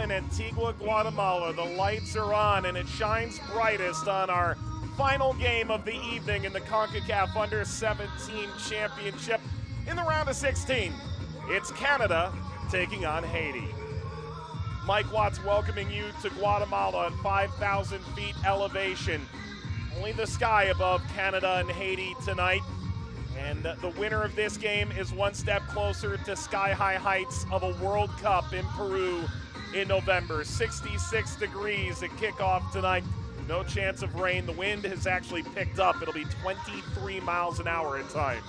In Antigua, Guatemala, the lights are on, and it shines brightest on our final game of the evening in the Concacaf Under-17 Championship in the round of 16. It's Canada taking on Haiti. Mike Watts welcoming you to Guatemala at 5,000 feet elevation. Only the sky above Canada and Haiti tonight. And the winner of this game is one step closer to sky-high heights of a World Cup in Peru in November. 66 degrees at kickoff tonight. No chance of rain. The wind has actually picked up. It'll be 23 miles an hour at times.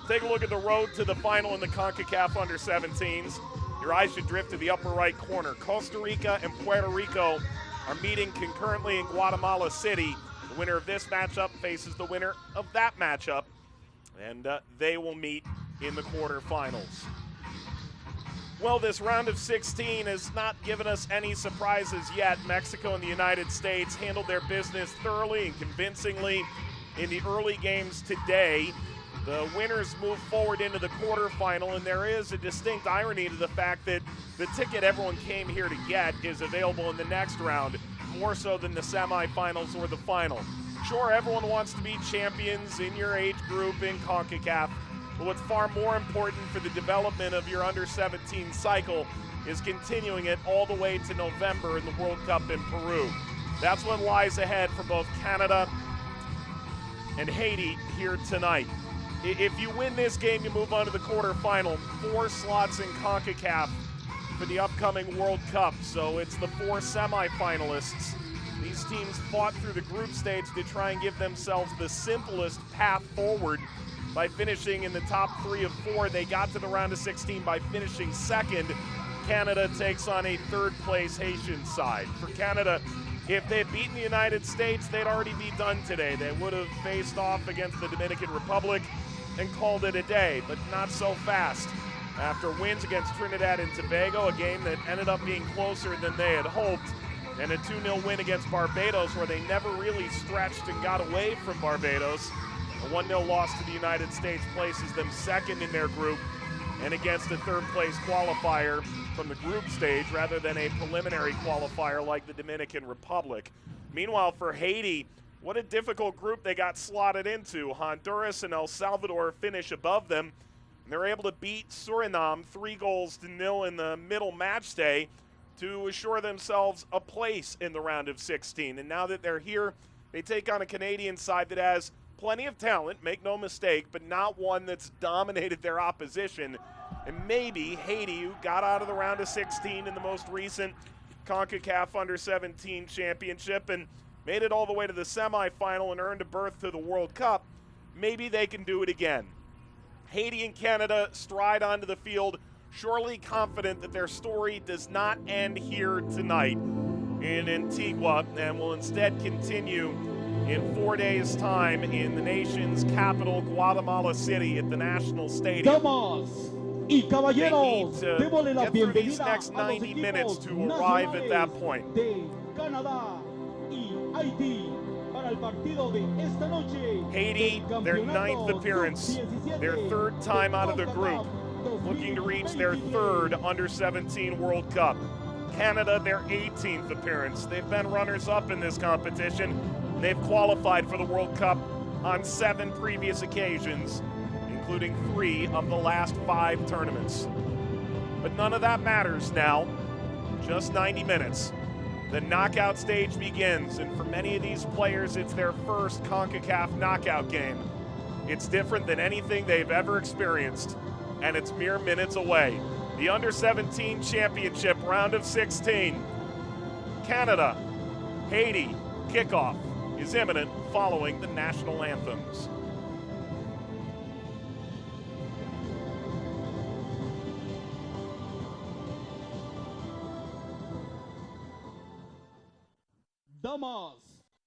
Take a look at the road to the final in the Concacaf Under-17s. Your eyes should drift to the upper right corner. Costa Rica and Puerto Rico are meeting concurrently in Guatemala City. The winner of this matchup faces the winner of that matchup, and they will meet in the quarterfinals. Well, this round of 16 has not given us any surprises yet. Mexico and the United States handled their business thoroughly and convincingly in the early games today. The winners move forward into the quarterfinal, and there is a distinct irony to the fact that the ticket everyone came here to get is available in the next round, more so than the semifinals or the final. Sure, everyone wants to be champions in your age group in CONCACAF, but what's far more important for the development of your under-17 cycle is continuing it all the way to November in the World Cup in Peru. That's what lies ahead for both Canada and Haiti here tonight. If you win this game, you move on to the quarterfinal. 4 slots in CONCACAF for the upcoming World Cup, so it's the 4 semifinalists. These teams fought through the group stage to try and give themselves the simplest path forward by finishing in the top 3 of 4. They got to the round of 16 by finishing second. Canada takes on a third-place Haitian side. For Canada, if they had beaten the United States, they'd already be done today. They would have faced off against the Dominican Republic and called it a day, but not so fast. After wins against Trinidad and Tobago, a game that ended up being closer than they had hoped, and a 2-0 win against Barbados, where they never really stretched and got away from Barbados. A 1-0 loss to the United States places them second in their group, and against a third-place qualifier from the group stage rather than a preliminary qualifier like the Dominican Republic. Meanwhile, for Haiti, what a difficult group they got slotted into. Honduras and El Salvador finish above them, and they're able to beat Suriname 3-0 in the middle match day to assure themselves a place in the round of 16. And now that they're here, they take on a Canadian side that has plenty of talent, make no mistake, but not one that's dominated their opposition. And maybe Haiti, who got out of the round of 16 in the most recent CONCACAF Under-17 Championship and made it all the way to the semifinal and earned a berth to the World Cup, maybe they can do it again. Haiti and Canada stride onto the field, surely confident that their story does not end here tonight in Antigua and will instead continue in 4 days' time in the nation's capital, Guatemala City, at the National Stadium. Damas y caballeros, they need to démosle la get through these bienvenida next a 90 los minutes equipos to arrive at that nacionales point. de Canadá y Haití para el partido de esta noche. Haiti, their 9th appearance, their 3rd time out of the group, looking to reach their 3rd Under-17 World Cup. Canada, their 18th appearance. They've been runners-up in this competition. They've qualified for the World Cup on 7 previous occasions, including 3 of the last 5 tournaments. But none of that matters now. Just 90 minutes. The knockout stage begins, and for many of these players, it's their first CONCACAF knockout game. It's different than anything they've ever experienced, and it's mere minutes away. The Under-17 Championship round of 16. Canada, Haiti, kickoff is imminent following the national anthems. Damas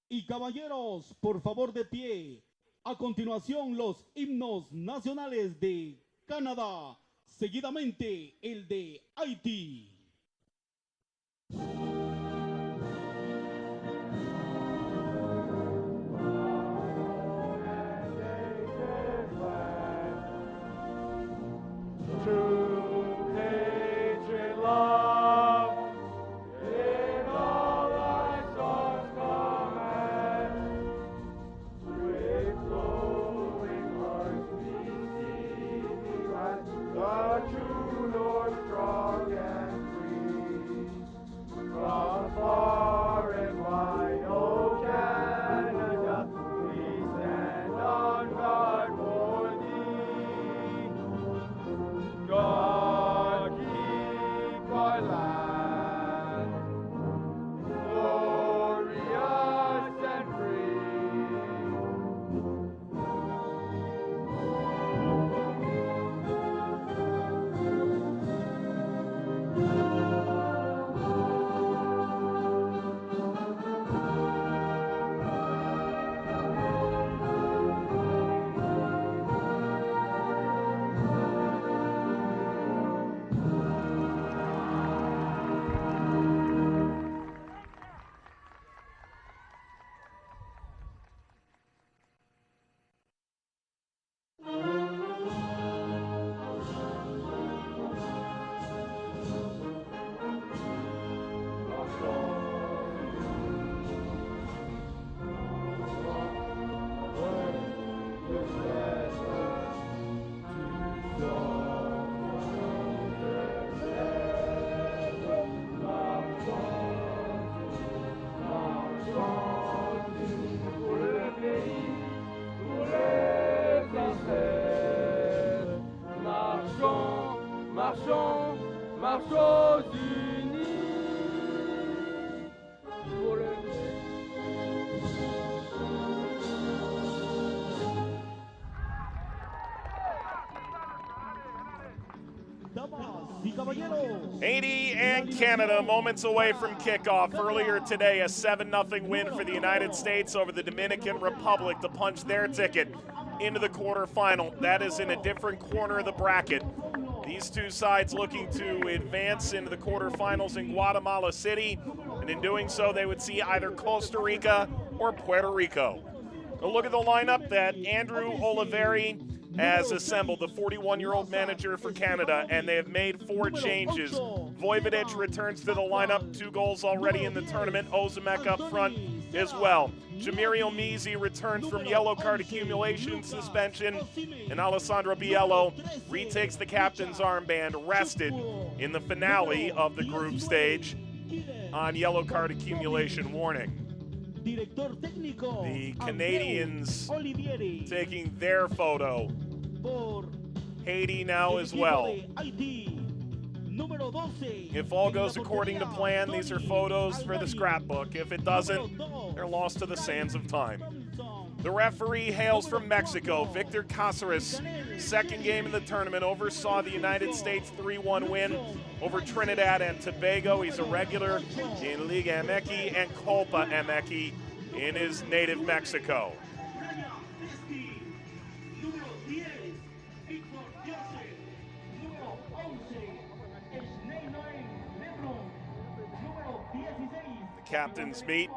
y caballeros, por favor de pie. A continuación, los himnos nacionales de Canadá, seguidamente el de Haití. True patriot love caballeros. Haiti and Canada moments away from kickoff. Earlier today, a 7-0 win for the United States over the Dominican Republic to punch their ticket into the quarterfinal. That is in a different corner of the bracket. These two sides looking to advance into the quarterfinals in Guatemala City, and in doing so, they would see either Costa Rica or Puerto Rico. A look at the lineup that Andrew Oliveri has assembled, the 41-year-old manager for Canada, and they have made 4 changes. Vojvodic returns to the lineup, 2 goals already in the tournament. Ozimek up front as well. Jamiri Omizi returns from yellow card accumulation suspension, and Alessandro Biello retakes the captain's armband, rested in the finale of the group stage on yellow card accumulation warning. The Canadians taking their photo. Haiti now as well. If all goes according to plan, these are photos for the scrapbook. If it doesn't, they're lost to the sands of time. The referee hails from Mexico, Victor Cáceres. Second game in the tournament, oversaw the United States 3-1 win over Trinidad and Tobago. He's a regular in Liga MX and Copa MX in his native Mexico. The captains meet.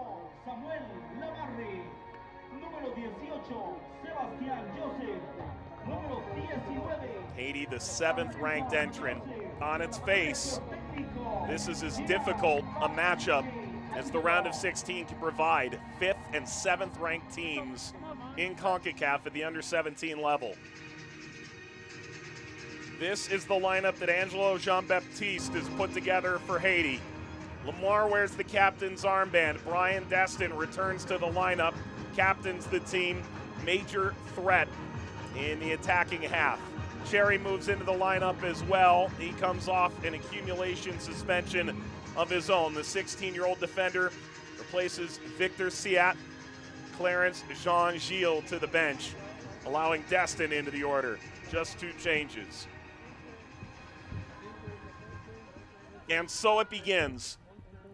Haiti, the 7th ranked entrant. On its face, this is as difficult a matchup as the round of 16 can provide. 5th and 7th ranked teams in Concacaf at the under-17 level. This is the lineup that Angelo Jean-Baptiste has put together for Haiti. Lamar wears the captain's armband. Brian Destin returns to the lineup, captains the team. Major threat in the attacking half. Cherry moves into the lineup as well. He comes off an accumulation suspension of his own. The 16-year-old defender replaces Victor Siat. Clarence Jean-Gilles to the bench, allowing Destin into the order. Just 2 changes. And so it begins.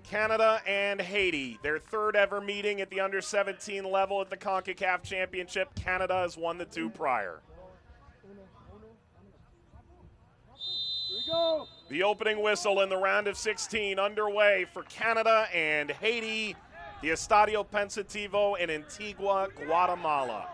Canada and Haiti, their 3rd ever meeting at the under-17 level at the CONCACAF Championship. Canada has won the 2 prior. The opening whistle in the round of 16 underway for Canada and Haiti, the Estadio Pensativo in Antigua, Guatemala.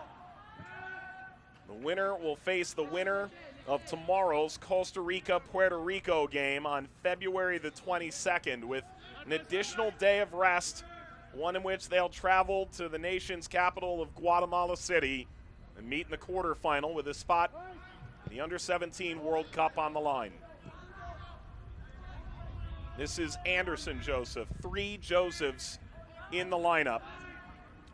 The winner will face the winner of tomorrow's Costa Rica-Puerto Rico game on February the 22nd, with an additional day of rest, one in which they'll travel to the nation's capital of Guatemala City and meet in the quarterfinal with a spot in the Under-17 World Cup on the line. This is Anderson Joseph. 3 Josephs in the lineup.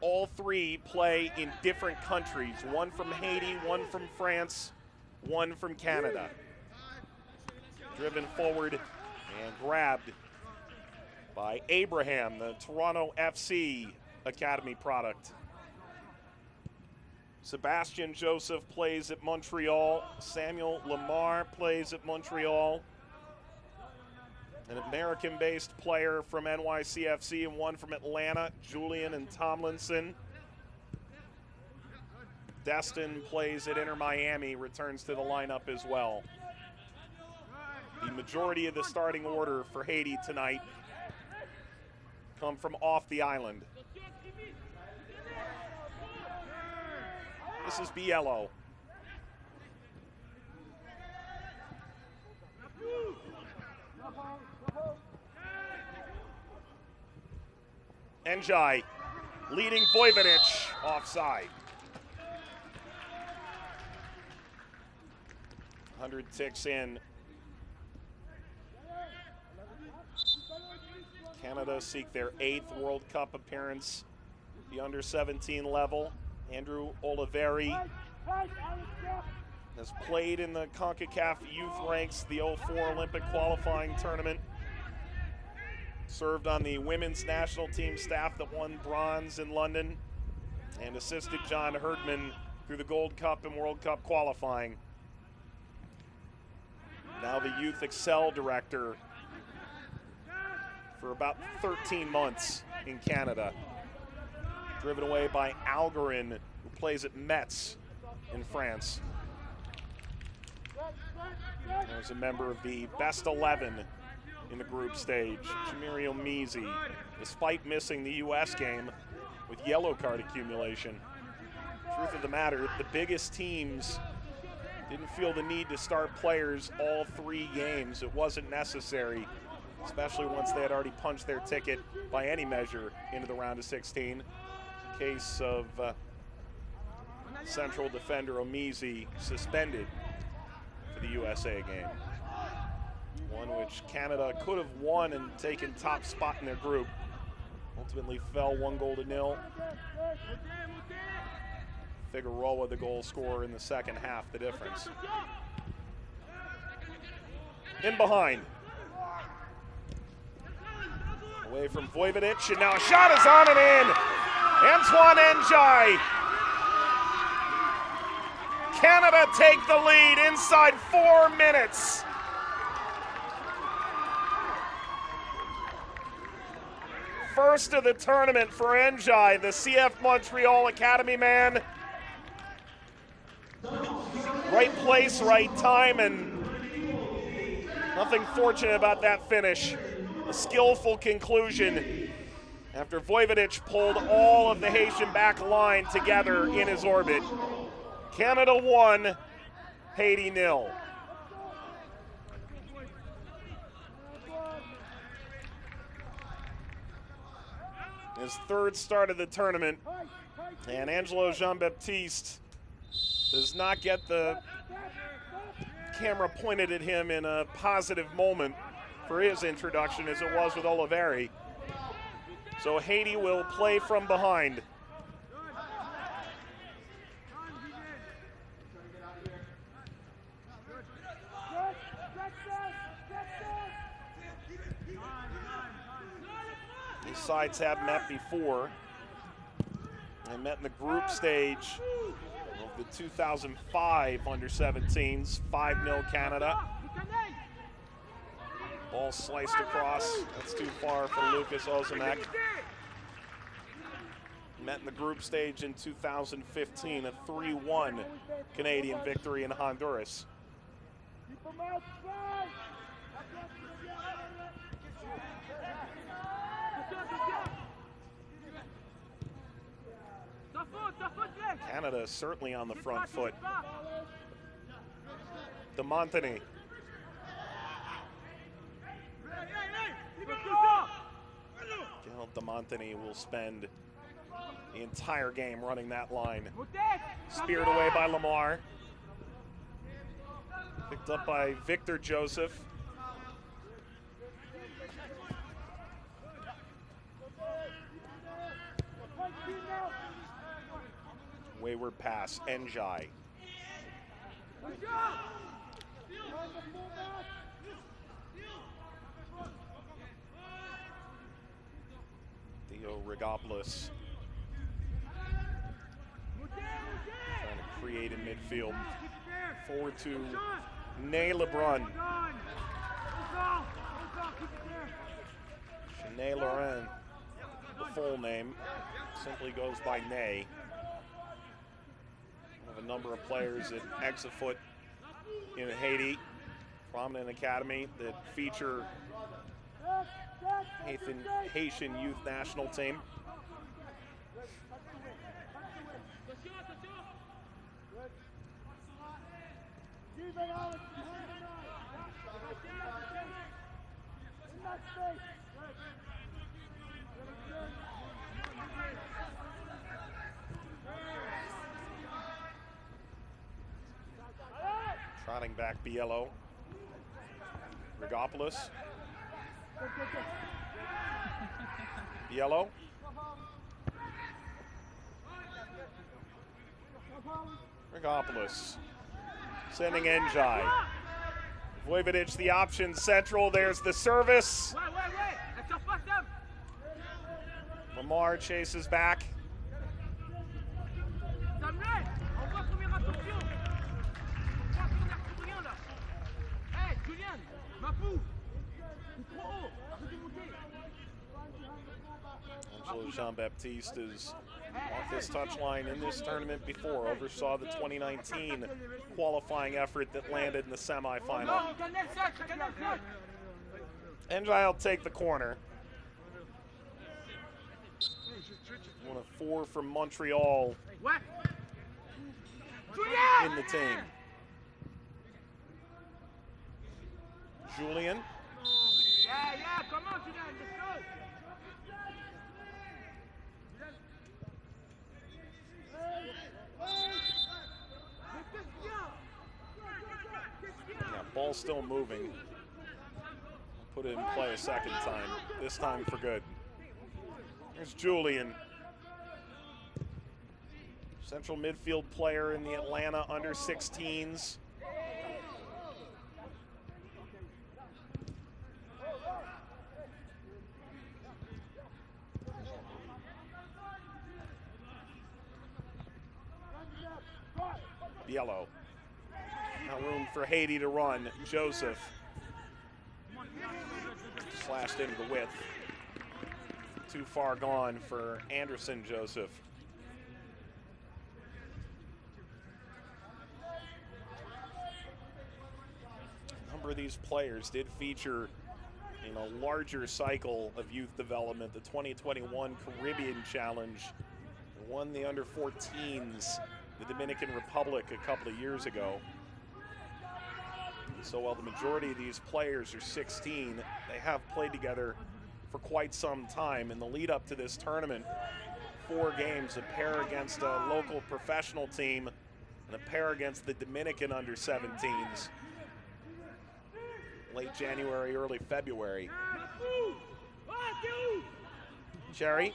All 3 play in different countries. 1 from Haiti, 1 from France, 1 from Canada. Driven forward and grabbed by Abraham, the Toronto FC Academy product. Sebastian Joseph plays at Montreal. Samuel Lamar plays at Montreal. An American-based player from NYCFC and 1 from Atlanta, Julian and Tomlinson. Destin plays at Inter Miami, returns to the lineup as well. The majority of the starting order for Haiti tonight come from off the island. This is Biello. Njai leading Vojvodic offside. 100 ticks in. Canada seek their 8th World Cup appearance, the under-17 level. Andrew Oliveri has played in the CONCACAF youth ranks, the 04 Olympic qualifying tournament. Served on the women's national team staff that won bronze in London and assisted John Herdman through the Gold Cup and World Cup qualifying. now the Youth Excel director for about 13 months in Canada. Driven away by Algarin, who plays at Metz in France. There's a member of the best 11 in the group stage, Jamiri Omizi, despite missing the U.S. game with yellow card accumulation. Truth of the matter, the biggest teams didn't feel the need to start players all 3 games. It wasn't necessary, especially once they had already punched their ticket by any measure into the round of 16. Case of central defender Omizi suspended for the USA game. One which Canada could have won and taken top spot in their group. Ultimately fell 1-0. Figueroa, the goal scorer in the second half, the difference. In behind. Away from Vojvodic, and now a shot is on and in. Antoine Njai. Canada take the lead inside 4 minutes. First of the tournament for Njai, the CF Montreal Academy man. Right place, right time, and nothing fortunate about that finish. A skillful conclusion after Vojvodic pulled all of the Haitian back line together in his orbit. Canada 1, Haiti 0. His 3rd start of the tournament, and Angelo Jean-Baptiste does not get the camera pointed at him in a positive moment for his introduction as it was with Oliveri. So Haiti will play from behind. These sides have met before. They met in the group stage of the 2005 Under-17s, 5-0 Canada. Ball sliced across, that's too far for Lucas Ozimek. Met in the group stage in 2015, a 3-1 Canadian victory in Honduras. Canada is certainly on the front foot. De Montagny. Gael De Montagny will spend the entire game running that line. Speared away by Lamar. Picked up by Victor Joseph. Wayward pass, Njai. Theo Rigopoulos trying to create in midfield. Forward to Ney Lebrun. Shanae Laurent, the full name, simply goes by Ney. One of a number of players at Exafoot in Haiti, prominent academy that feature Haitian youth national team. Trotting back Biello. Rigopoulos. Biello. Rigopoulos. Sending Njai. Vojvodic the option central. There's the service. Lamar chases back. So Jean-Baptiste has off this touchline in this tournament before, oversaw the 2019 qualifying effort that landed in the semifinal. Njai will take the corner. One of 4 from Montreal in the team. Julien. Come on, Julian, let's go. Yeah, ball still moving. Put it in play a second time, this time for good. Here's Julien. Central midfield player in the Atlanta Under-16s. Yellow. Now room for Haiti to run. Joseph. Slashed into the width. Too far gone for Anderson Joseph. A number of these players did feature in a larger cycle of youth development, the 2021 Caribbean Challenge. Won the Under-14s, the Dominican Republic, a couple of years ago. So while the majority of these players are 16, they have played together for quite some time. In the lead up to this tournament, 4 games, a pair against a local professional team and a pair against the Dominican Under-17s. Late January, early February. Cherry.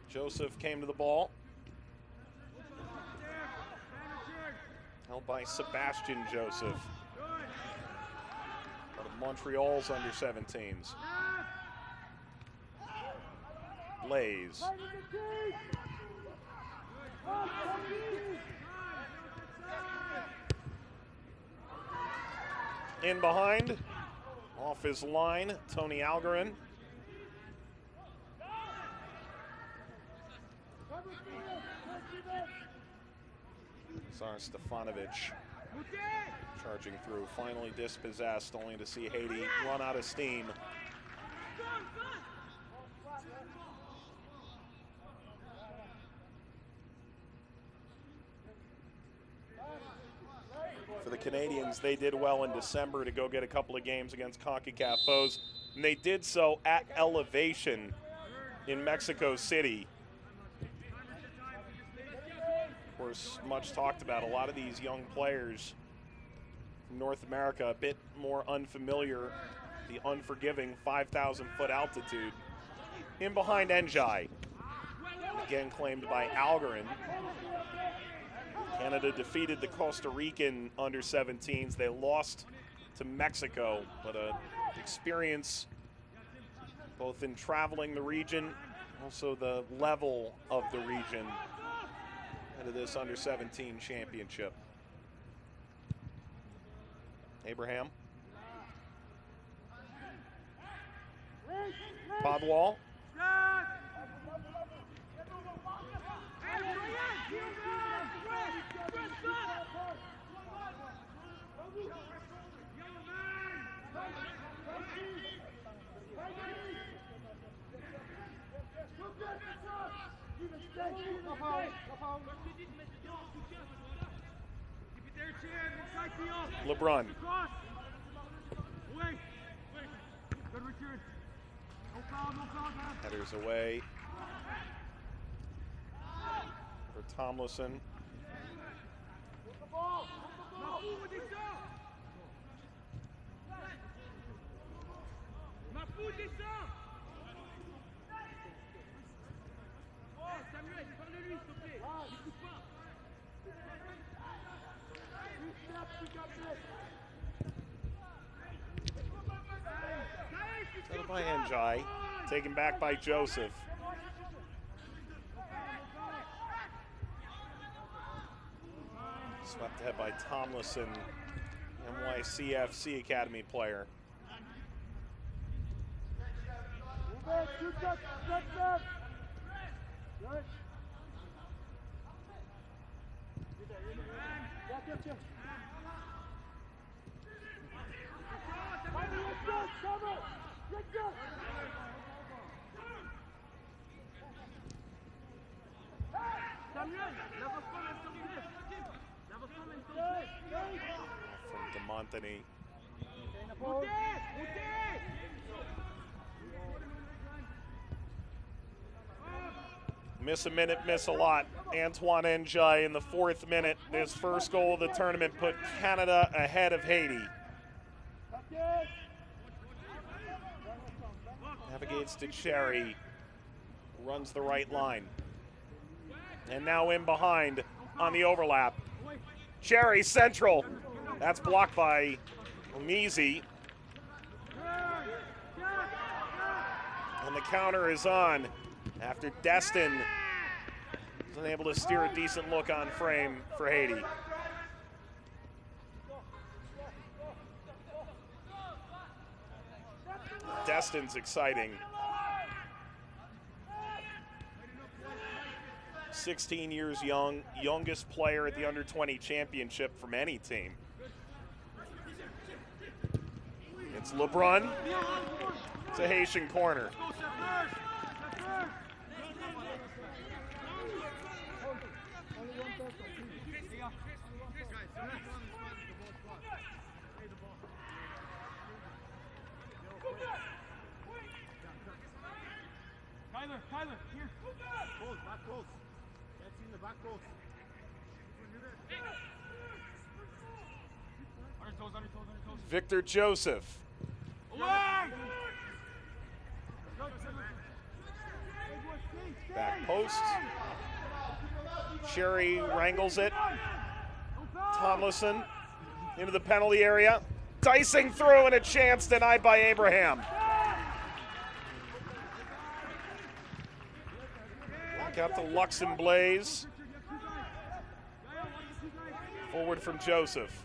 Joseph came to the ball. Held by Sebastian Joseph. One of Montreal's Under-17s. Blaze. In behind, off his line, Tony Algarin. Tsar Stefanovic charging through, finally dispossessed, only to see Haiti run out of steam. For the Canadians, they did well in December to go get a couple of games against Concacaf foes, and they did so at elevation in Mexico City. Of course, much talked about, a lot of these young players from North America, a bit more unfamiliar, the unforgiving 5,000-foot altitude. In behind Njai, again claimed by Algarin. Canada defeated the Costa Rican Under-17s. They lost to Mexico, but an experience both in traveling the region, also the level of the region into this Under-17 championship. Abraham. Podwall. LeBron. Headers away for Tomlinson. Settled by Njai, taken back by Joseph. Swept ahead by Tomlinson, NYCFC Academy player. From DeMontany. Miss a minute, miss a lot. Antoine Njai in the 4th minute. His first goal of the tournament put Canada ahead of Haiti. Navigates to Cherry. Runs the right line. And now in behind on the overlap. Cherry central. That's blocked by Omizi. And the counter is on after Destin was unable to steer a decent look on frame for Haiti. Destin's exciting. 16 years young, youngest player at the Under-20 championship from any team. It's LeBrun. It's a Haitian corner. Tyler, here. Close, back close. That's in the back close. Under toes. Victor Joseph. Back post. Cherry wrangles it. Tomlinson into the penalty area. Dicing through and a chance denied by Abraham. Back out to Luxemblase. Forward from Joseph.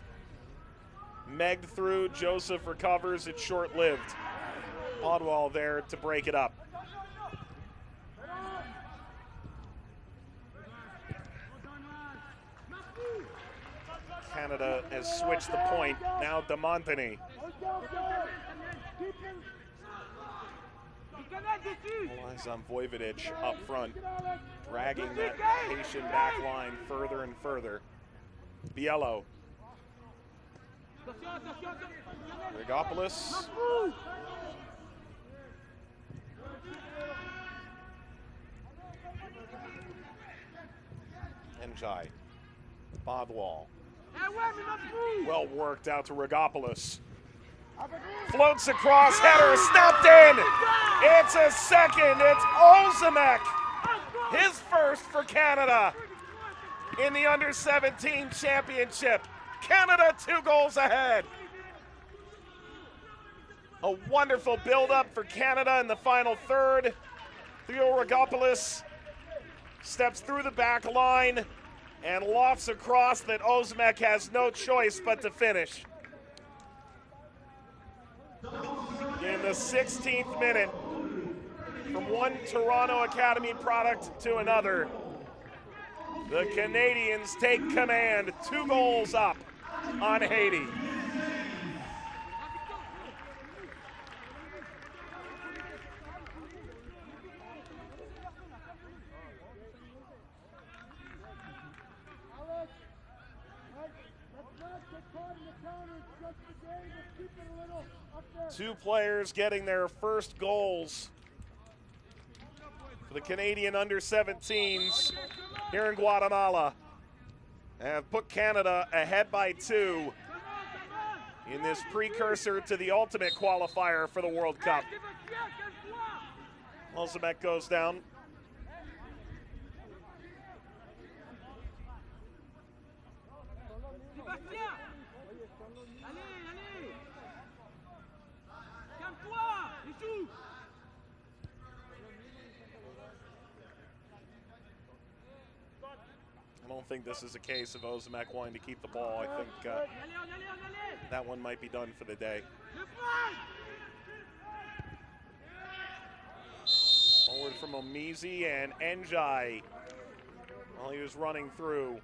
Megged through, Joseph recovers, it's short-lived. Podwell there to break it up. Canada has switched the point, now DeMontany. Relies on Vojvodic up front, dragging that Haitian back line further and further. Biello. Rigopoulos. Njai. Bodwall. Well worked out to Rigopoulos. Floats across, header, snapped in. It's a second, it's Ozimek. His first for Canada in the Under-17 championship. Canada 2 goals ahead. A wonderful build-up for Canada in the final third. Theo Rigopoulos steps through the back line and lofts across that Ozimek has no choice but to finish. In the 16th minute, from one Toronto Academy product to another, the Canadians take command, 2 goals up on Haiti. Two players getting their first goals for the Canadian Under-17s here in Guatemala have put Canada ahead by 2 in this precursor to the ultimate qualifier for the World Cup. Ozimek goes down. I don't think this is a case of Ozimek wanting to keep the ball. I think that one might be done for the day. from Omizi and Njai while he was running through.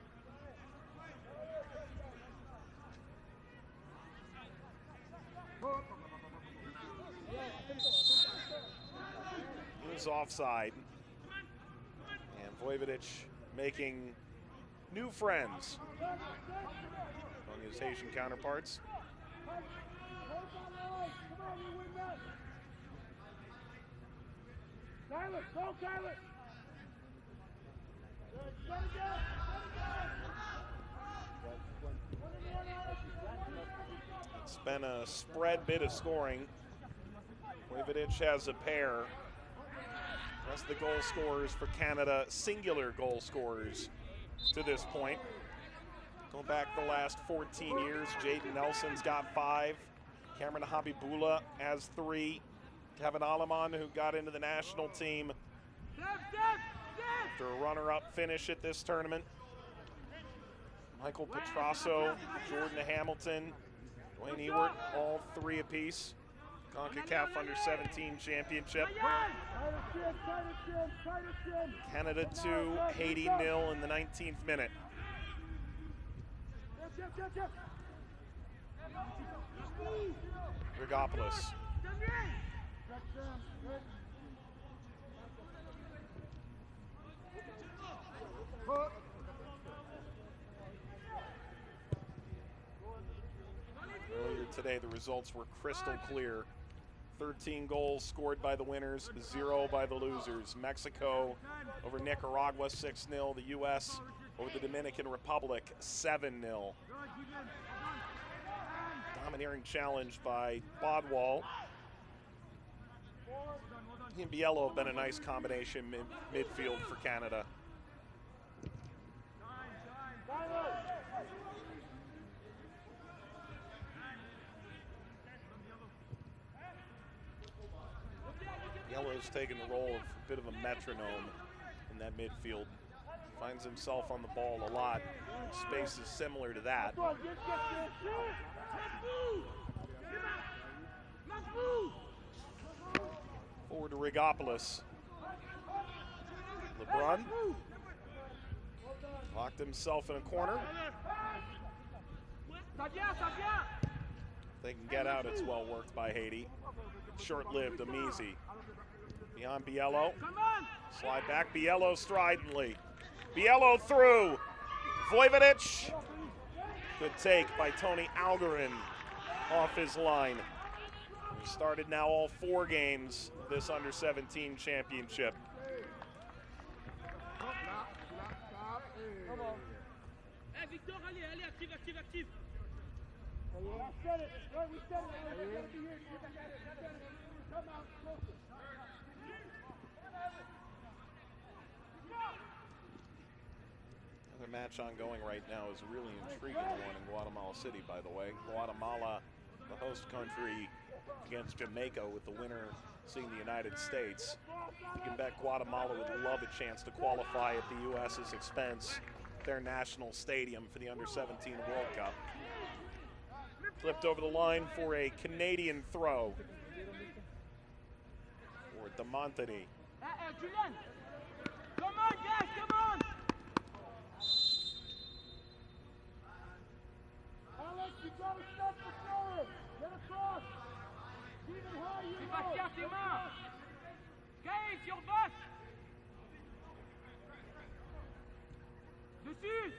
He was offside. And Vojvodic making new friends among his Haitian counterparts. It's been a spread bit of scoring. Vojvodic has a pair. That's the goal scorers for Canada, singular goal scorers to this point. Go back the last 14 years, Jaden Nelson's got 5. Cameron Habibula has 3. Kevin Aleman, who got into the national team after a runner-up finish at this tournament. Michael Petrasso, Jordan Hamilton, Dwayne Ewart, all 3 apiece. Concacaf Under-17 championship. Canada 2, Haiti 0 in the 19th minute. Rigopoulos. Earlier today, the results were crystal clear. 13 goals scored by the winners, 0 by the losers. Mexico over Nicaragua 6-0. The U.S. over the Dominican Republic 7-0. Domineering challenge by Bodwall. He and Biello have been a nice combination midfield for Canada. Biello's taken the role of a bit of a metronome in that midfield. Finds himself on the ball a lot. Space is similar to that. Forward to Rigopoulos. LeBrun locked himself in a corner. If they can get out, it's well worked by Haiti. Short-lived, Omizi. Beyond Biello. Slide back, Biello stridently. Biello through. Vojvodic. Good take by Tony Algarin off his line. He started now all 4 games of this Under-17 championship. Another match ongoing right now is a really intriguing one in Guatemala City, by the way. Guatemala, the host country, against Jamaica, with the winner seeing the United States. You can bet Guatemala would love a chance to qualify at the U.S.'s expense, their national stadium, for the Under-17 World Cup. Flipped over the line for a Canadian throw for DeMontany. Come on, guys, come on! Alex, you gotta stop the forward! Get across! Even high, you know! Tes mains! Gaël, surpasse! Dessus!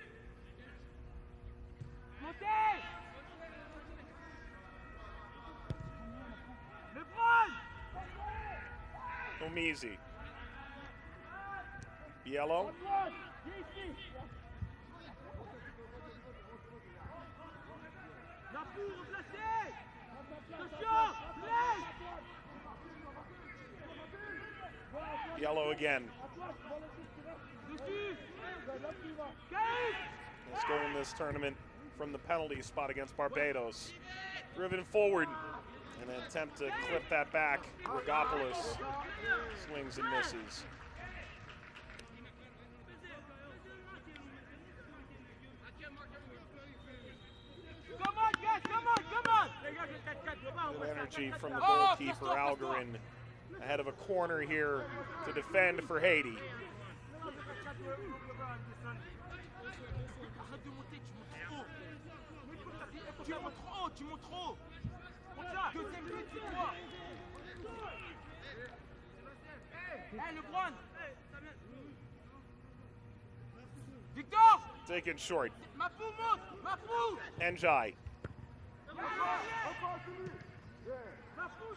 Montez! Le prendre! Omizi. Biello. Biello again. Let's go in this tournament from the penalty spot against Barbados. Driven forward and an attempt to clip that back. Rigopoulos swings and misses. Come on, guys, come on, come on! Good energy from the goalkeeper, Algarin, ahead of a corner here to defend for Haiti. Taken short. Njai.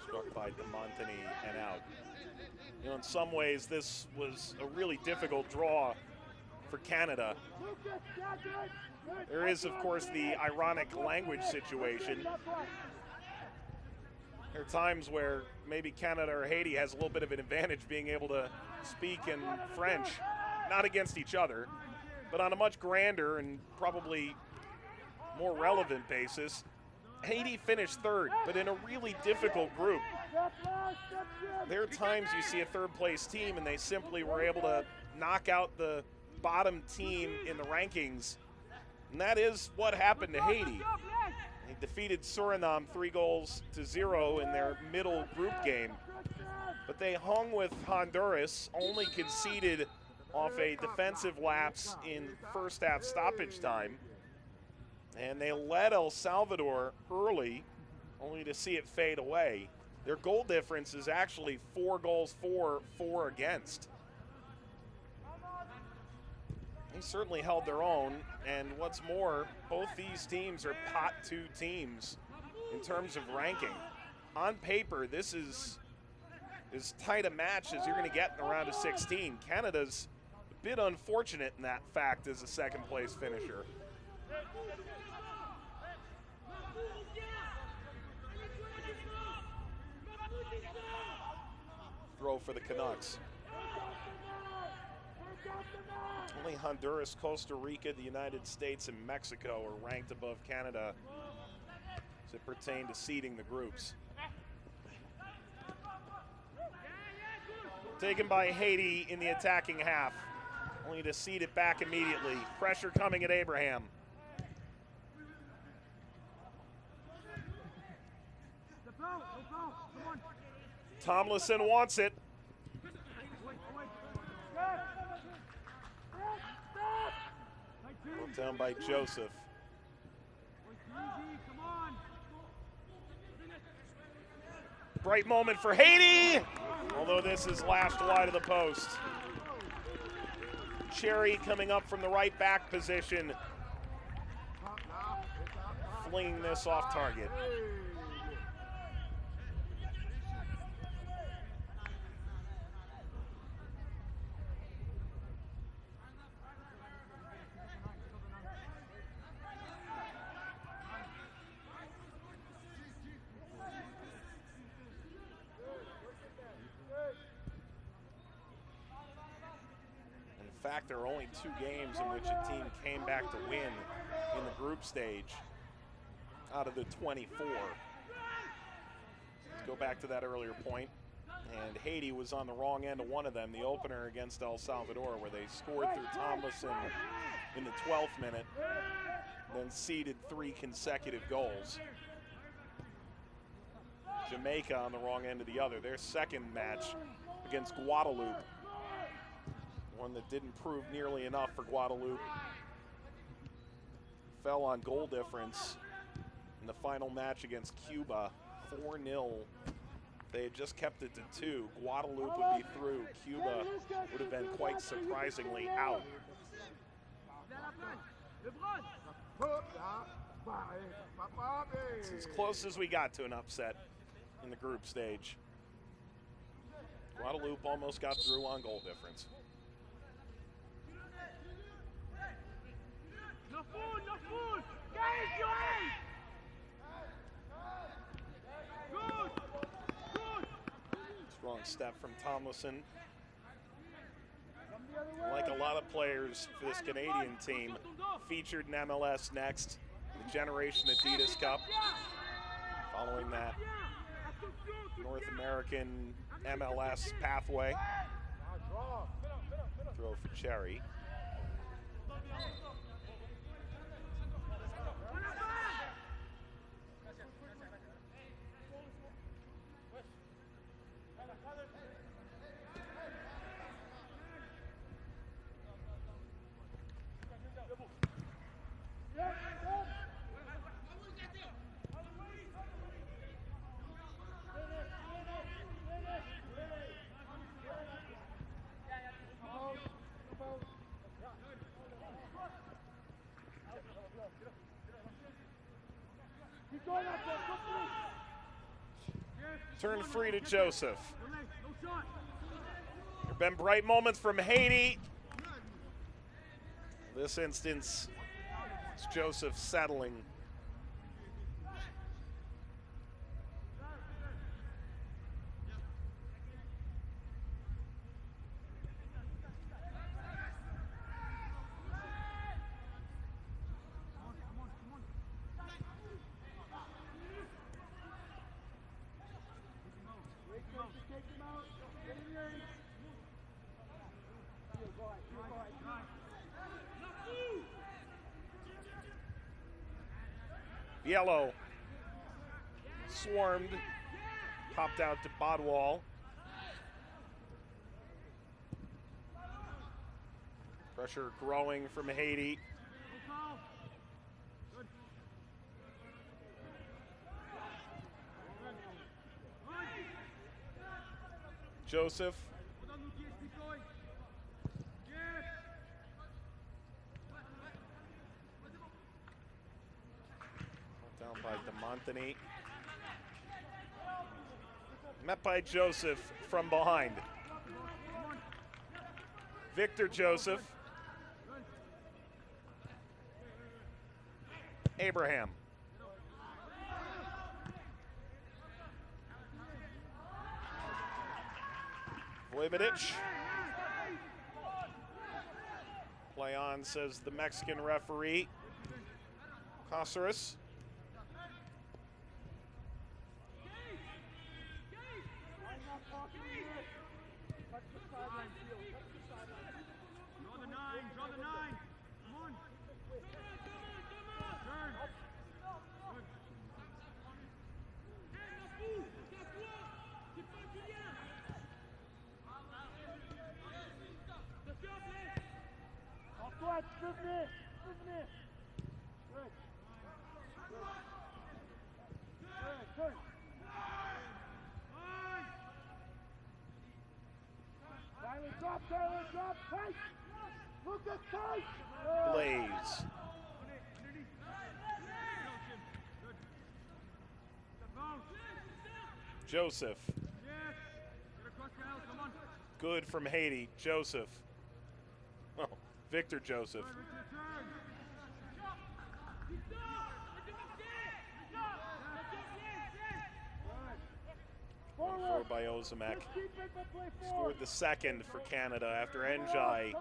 Struck by DeMontany and out. You know, in some ways, this was a really difficult draw for Canada. There is, of course, the ironic language situation. There are times where maybe Canada or Haiti has a little bit of an advantage being able to speak in French, not against each other, but on a much grander and probably more relevant basis. Haiti finished third, but in a really difficult group. There are times you see a third-place team and they simply were able to knock out the bottom team in the rankings, and that is what happened to Haiti. They defeated Suriname 3-0 in their middle group game, but they hung with Honduras, only conceded off a defensive lapse in first half stoppage time, and they led El Salvador early, only to see it fade away. Their goal difference is actually 4 goals for, 4 against. They certainly held their own, and what's more, both these teams are pot 2 teams in terms of ranking. On paper, this is as tight a match as you're going to get in the round of 16. Canada's a bit unfortunate in that fact as a second-place finisher. Throw for the Canucks. Only Honduras, Costa Rica, the United States, and Mexico are ranked above Canada as it pertains to seeding the groups. Taken by Haiti in the attacking half, only to seed it back immediately. Pressure coming at Abraham. Tomlinson wants it. Brought down by Joseph. Bright moment for Haiti, although this is lashed wide of the post. Cherry coming up from the right back position, flinging this off target. In fact, there are only 2 games in which a team came back to win in the group stage out of the 24. Let's go back to that earlier point. And Haiti was on the wrong end of one of them, the opener against El Salvador, where they scored through Tomlinson in the 12th minute, then ceded 3 consecutive goals. Jamaica on the wrong end of the other. Their second match against Guadeloupe, one that didn't prove nearly enough for Guadeloupe. Fell on goal difference in the final match against Cuba, 4-0. They had just kept it to 2. Guadeloupe would be through. Cuba would have been quite surprisingly out. It's as close as we got to an upset in the group stage. Guadeloupe almost got through on goal difference. Strong step from Tomlinson. Like a lot of players for this Canadian team, featured in MLS Next, the Generation Adidas Cup. Following that North American MLS pathway. Throw for Cherry. Turn free to Joseph. There have been bright moments from Haiti. This instance, it's Joseph settling. Yellow swarmed, popped out to Bodwall. Pressure growing from Haiti. Joseph. Down by DeMontany. Met by Joseph from behind. Victor Joseph. Abraham. Vojvodic. Play on, says the Mexican referee. Caceres. Draw the nine. Come on. Turn. Antoine, souvenez. Souvenez. Good. Good. Good. Tyler, drop, Tyler, drop, tight. Look at tight. Blaze. Joseph. Good from Haiti. Joseph. Oh, Victor Joseph. Forward by Ozimek. Scored the second for Canada after Njai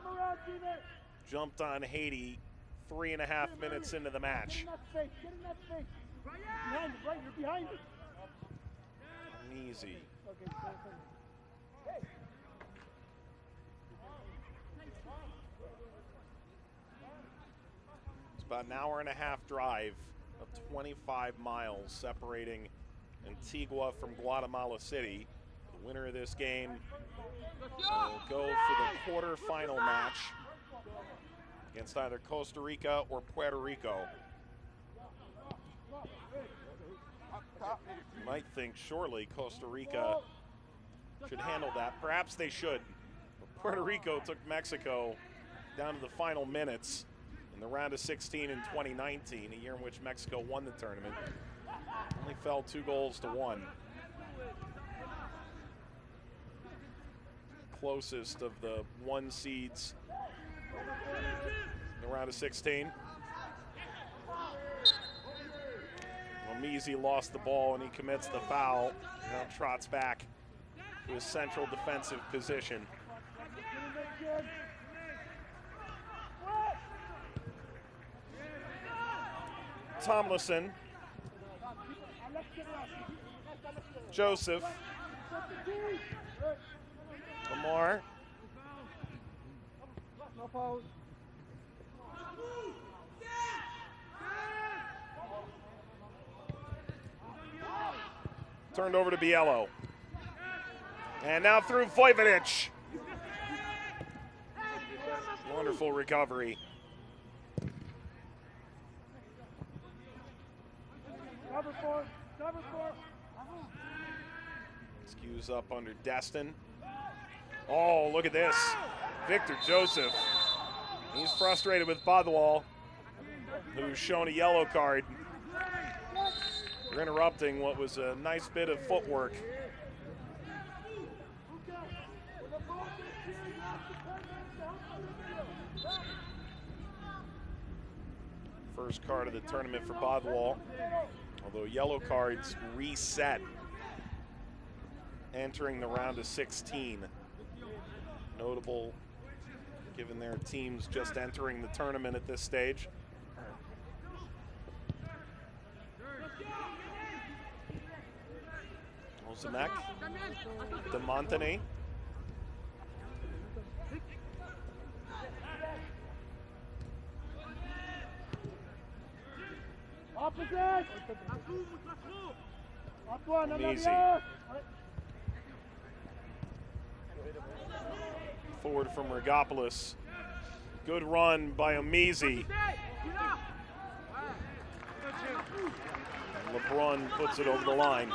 jumped on Haiti 3.5 minutes into the match. Get in that space. Behind it, right? You're behind it. Easy. Okay, It's about an hour and a half drive of 25 miles separating Antigua from Guatemala City. The winner of this game will go for the quarterfinal match against either Costa Rica or Puerto Rico. You might think surely Costa Rica should handle that. Perhaps they should. But Puerto Rico took Mexico down to the final minutes in the round of 16 in 2019, a year in which Mexico won the tournament. Only fell 2-1. Closest of the 1 seeds in the round of 16. Omizi lost the ball and he commits the foul. Now trots back to his central defensive position. Tomlinson. Joseph. Lamar. No foul. Turned over to Biello. And now through Vojvodic. Wonderful recovery. Cover four. Skews up under Destin. Oh, look at this. Victor Joseph. He's frustrated with Bodwall, who's shown a yellow card for interrupting what was a nice bit of footwork First card of the tournament for Bodwall, although yellow cards reset entering the round of 16. Notable given their teams just entering the tournament at this stage. Ozemek, DeMontany. Opposite! Antoine, en Easy. arrière! Forward from Rigopoulos. Good run by Omizi. LeBrun puts it over the line.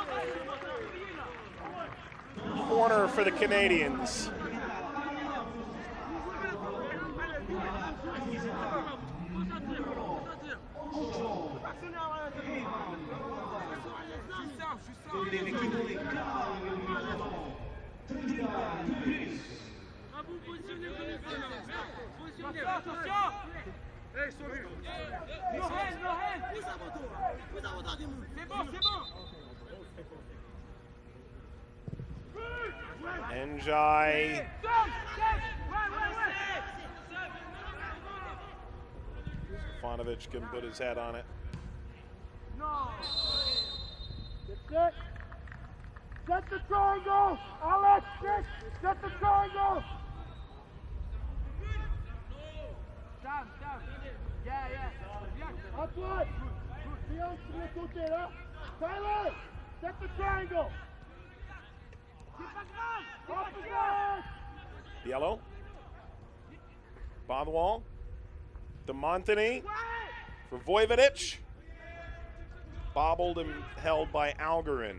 Corner for the Canadians. Njai. Stefanovic can put his head on it. Set. Set the triangle! Alex, set the triangle! Sam. Yeah. Antoine, viens sur le côté là. Tyler, set the triangle! Opposite! Yellow. Bodwall. DeMontany for Voivodich. Bobbled and held by Algarin.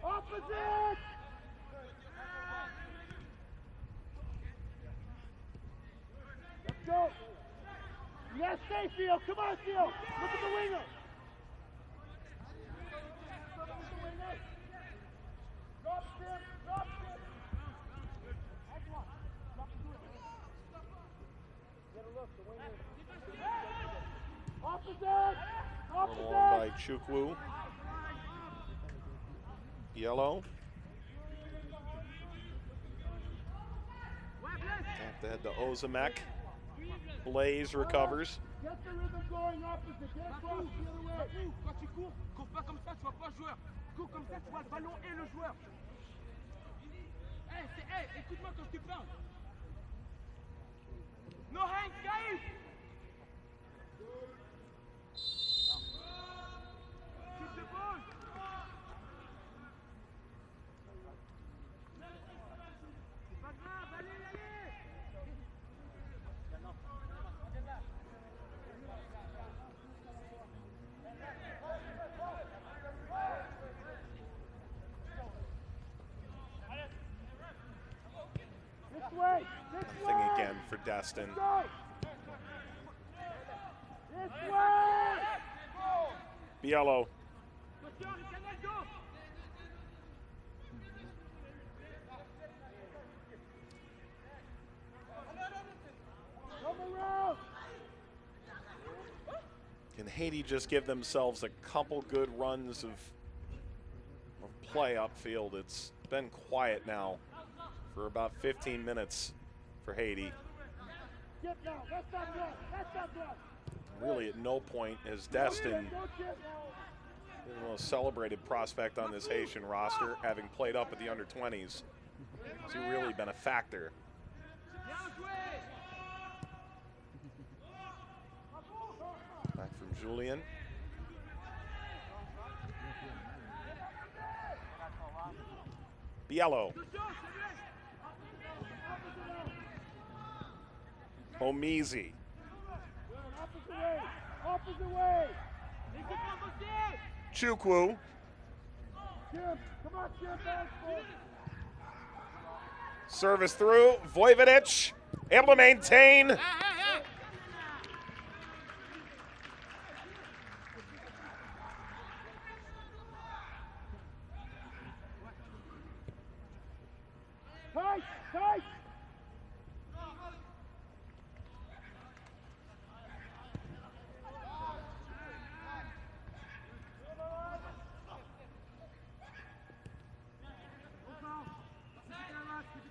Opposite! Let's go! Yes, stay, Theo. Come on, Theo. Look at the winger. Drop step. Get a look, the winger. Opposite! Along by Chukwu. Yellow. Back to head to Ozemek. Blaze recovers. Get the rhythm going opposite. Get across the other way. Quand tu cours, cours pas comme ça, tu vois pas le joueur. Cours comme ça, tu vois le ballon et le joueur. Écoute-moi quand je te parle. No hands, guys! Shoot the ball! C'est pas grave, allez! Nothing again for Destin. This way! Biello. Come around! Can Haiti just give themselves a couple good runs of play upfield? It's been quiet now for about 15 minutes for Haiti. Get down. That's not blood. That's not blood. Really at no point has Destin been the most celebrated prospect on this Haitian roster, having played up at the under-20s. Has he really been a factor? Back from Julian. Biello. Omizi. Opposite way. Chukwu. Jim, come on, Jim, back, boy. Service through. Voivodich able to maintain.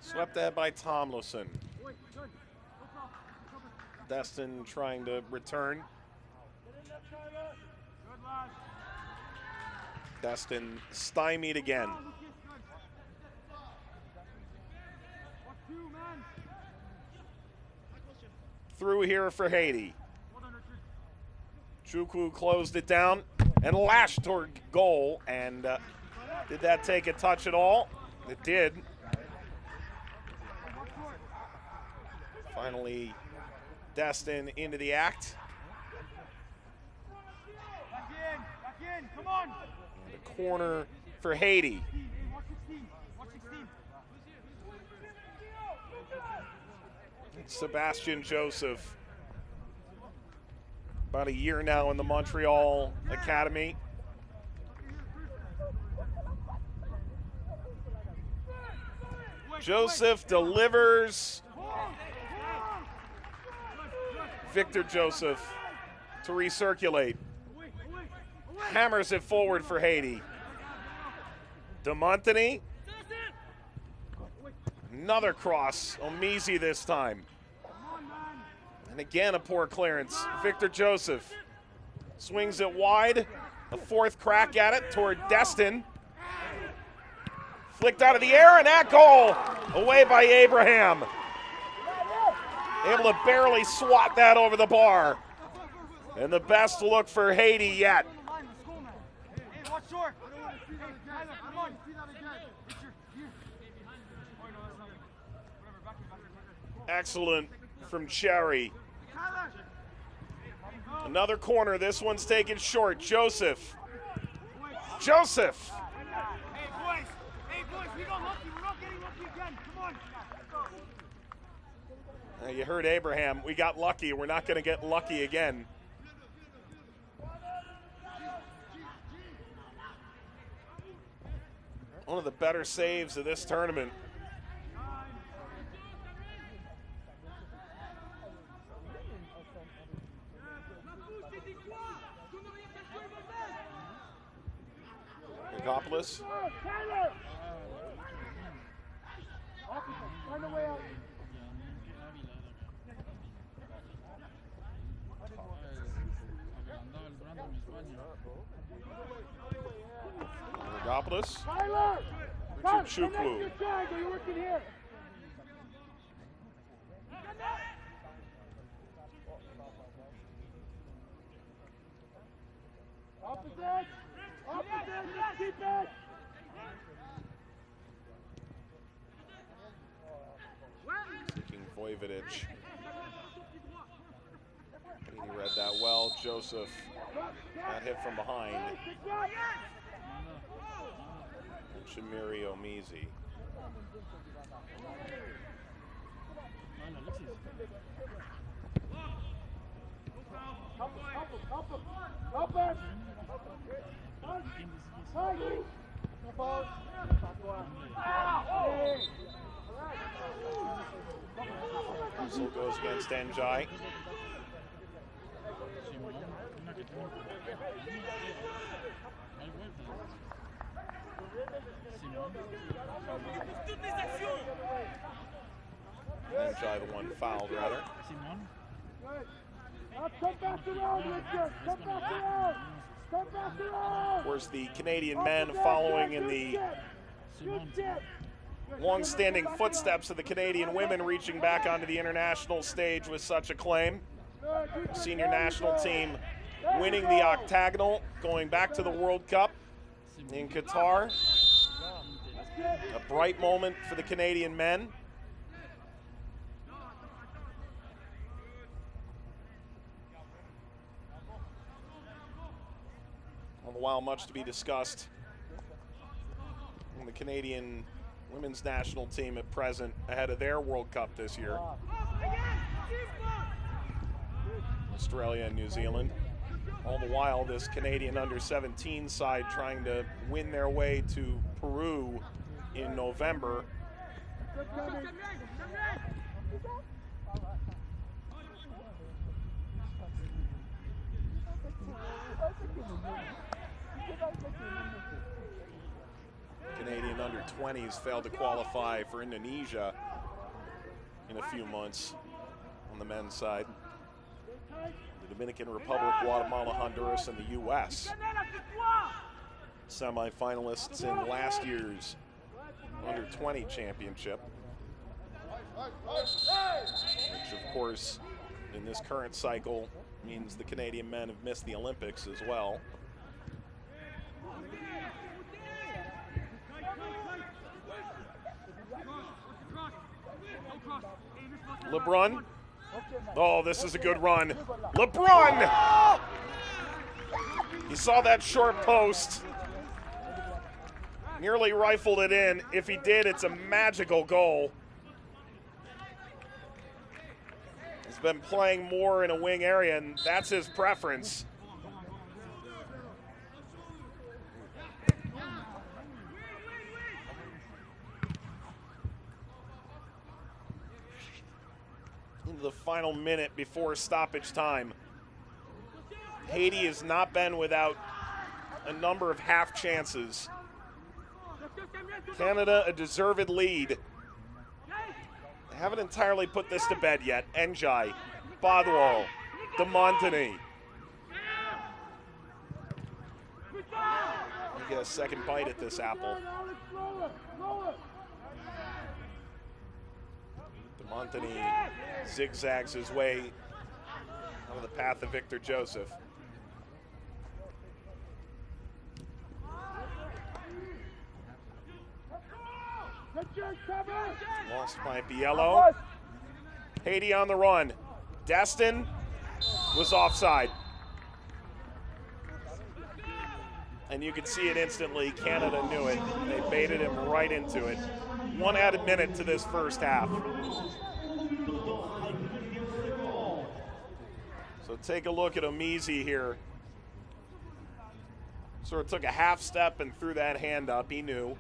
Swept ahead by Tomlinson. Destin trying to return. Destin stymied again. Through here for Haiti. Chukwu closed it down and lashed toward goal. And did that take a touch at all? It did. Finally, Destin into the act. Back in, come on. The corner for Haiti. Sebastian Joseph, about a year now in the Montreal Academy. Joseph delivers. Victor Joseph to recirculate. Hammers it forward for Haiti. DeMontany. Another cross. Omizi this time. And again, a poor clearance. Victor Joseph swings it wide. A fourth crack at it toward Destin. Flicked out of the air, and that goal away by Abraham. Able to barely swat that over the bar. And the best look for Haiti yet. Excellent from Cherry. Another corner. This one's taken short. Joseph. Joseph. Hey boys, we got lucky. We're not getting lucky again. Come on. You heard Abraham. We got lucky. We're not going to get lucky again. One of the better saves of this tournament. Concacaf. Find a way out. Concacaf. Tyler! Richard Chukwu. You're working here. Opposite! Opposite! Keep it! Seeking Voivodich. He read that well. Joseph got hit from behind. And Shamiri Omizi. Help us! Whistle goes against Njai. Njai, the one fouled, rather. Come back around, Richard! Come back around! Come back around! Of course, the Canadian men following in the long-standing footsteps of the Canadian women reaching back onto the international stage with such acclaim. The senior national team winning the octagonal, going back to the World Cup in Qatar. A bright moment for the Canadian men. All the while, much to be discussed in the Canadian women's national team at present ahead of their World Cup this year. Australia and New Zealand. All the while, this Canadian under-17 side trying to win their way to Peru in November. Canadian under under-20s failed to qualify for Indonesia in a few months on the men's side. The Dominican Republic, Guatemala, Honduras, and the U.S. semi-finalists in last year's under-20 championship, which of course in this current cycle means the Canadian men have missed the Olympics as well. LeBrun. Oh, this is a good run. LeBrun! He saw that short post. Nearly rifled it in. If he did, it's a magical goal. He's been playing more in a wing area, and that's his preference. Into the final minute before stoppage time. Haiti has not been without a number of half chances. Canada, a deserved lead. They haven't entirely put this to bed yet. Njai, Badwal, DeMontany. You get a second bite at this apple. DeMontany zigzags his way out of the path of Victor Joseph. Lost by Biello. Haiti on the run. Destin was offside. And you could see it instantly. Canada knew it. They baited him right into it. 1 added minute to this first half. So take a look at Omizi here. Sort of took a half step and threw that hand up. He knew.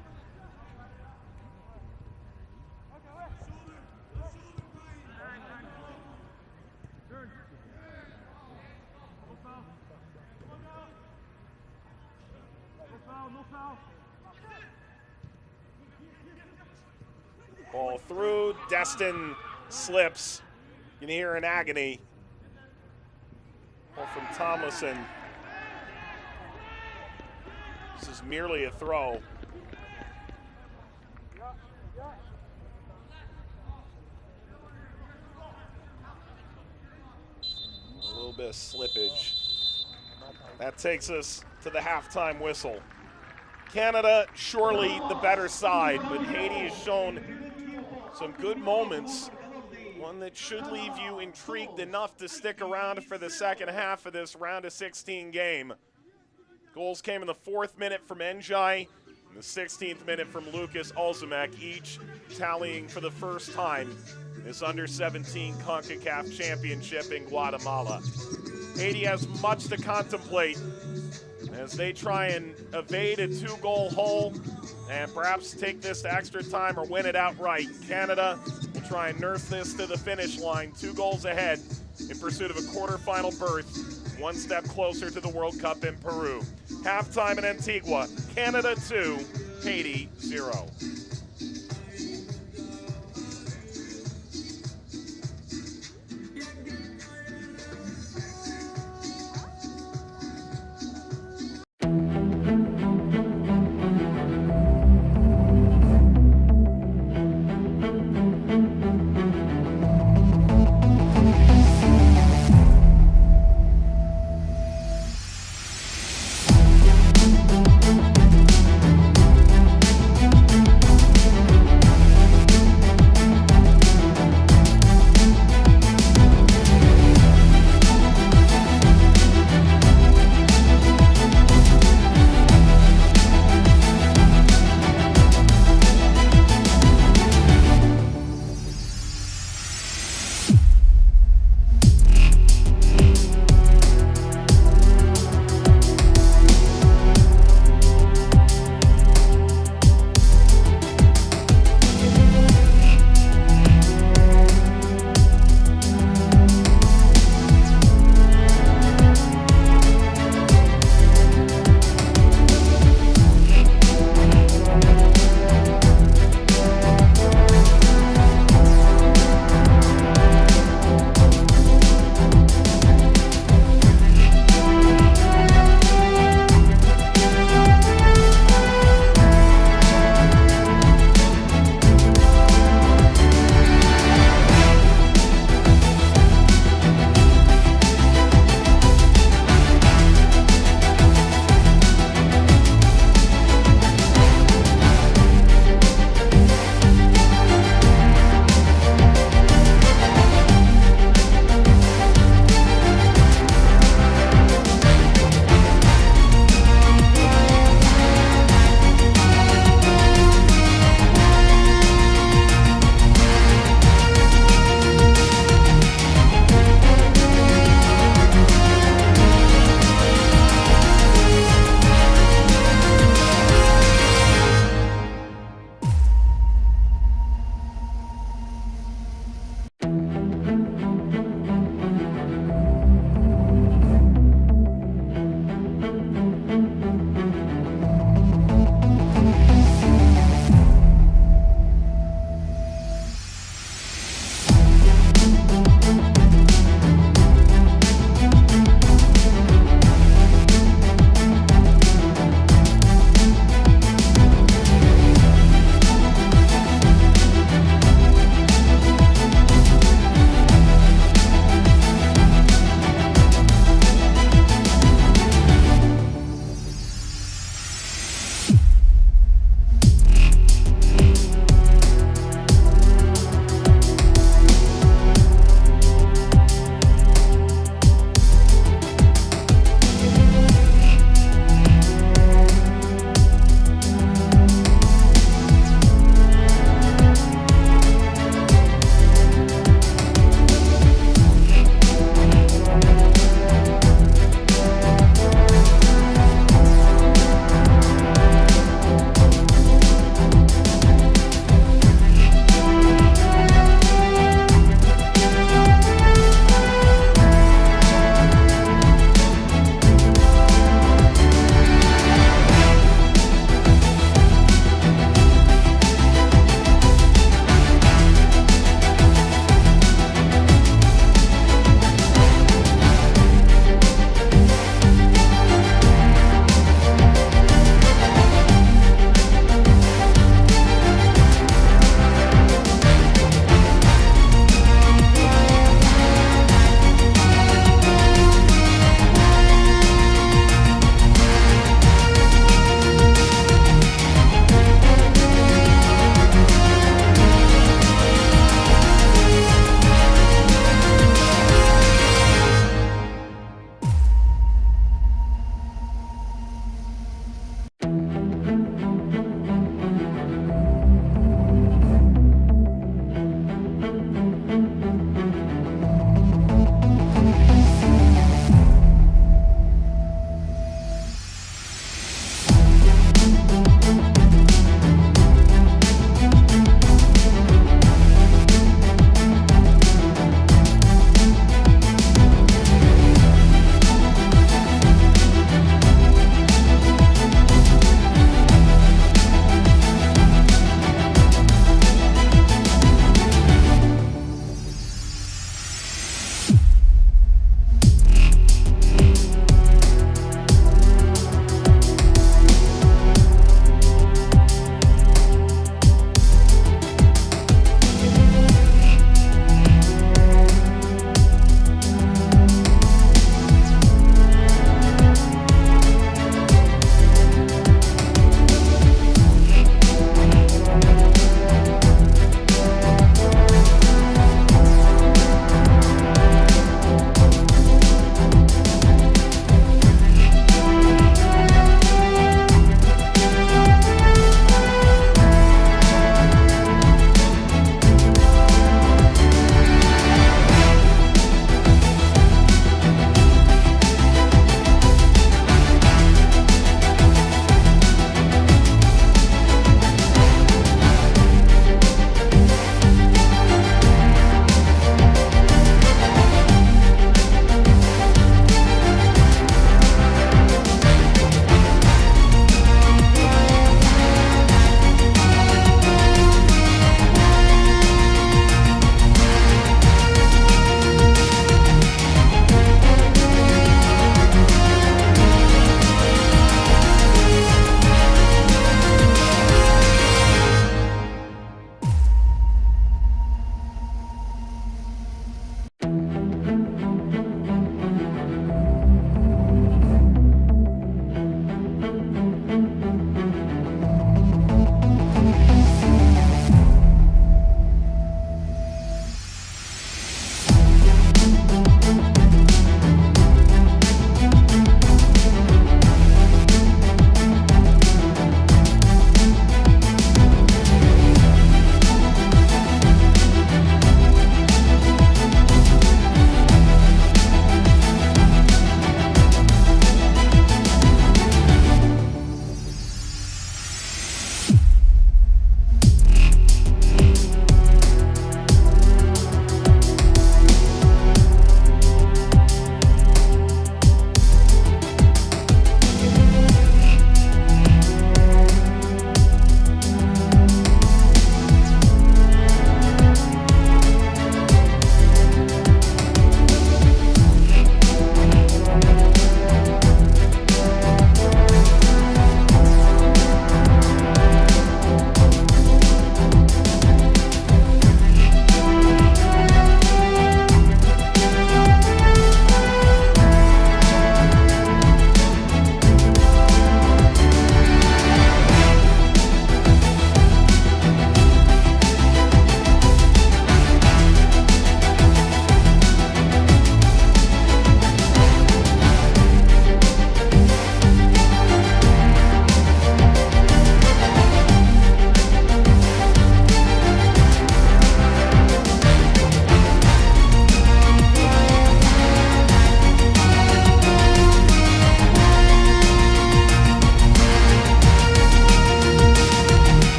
Ball through, Destin slips. You can hear in agony. Ball from Tomlinson. This is merely a throw. A little bit of slippage. That takes us to the halftime whistle. Canada, surely the better side, but Haiti has shown some good moments. One that should leave you intrigued enough to stick around for the second half of this round of 16 game. Goals came in the 4th minute from Njai, and the 16th minute from Lucas Olzemek, each tallying for the first time this under-17 Concacaf championship in Guatemala. Haiti has much to contemplate as they try and evade a 2-goal hole and perhaps take this to extra time or win it outright. Canada will try and nurse this to the finish line, 2 goals ahead in pursuit of a quarterfinal berth, 1 step closer to the World Cup in Peru. Halftime in Antigua, Canada 2, Haiti 0.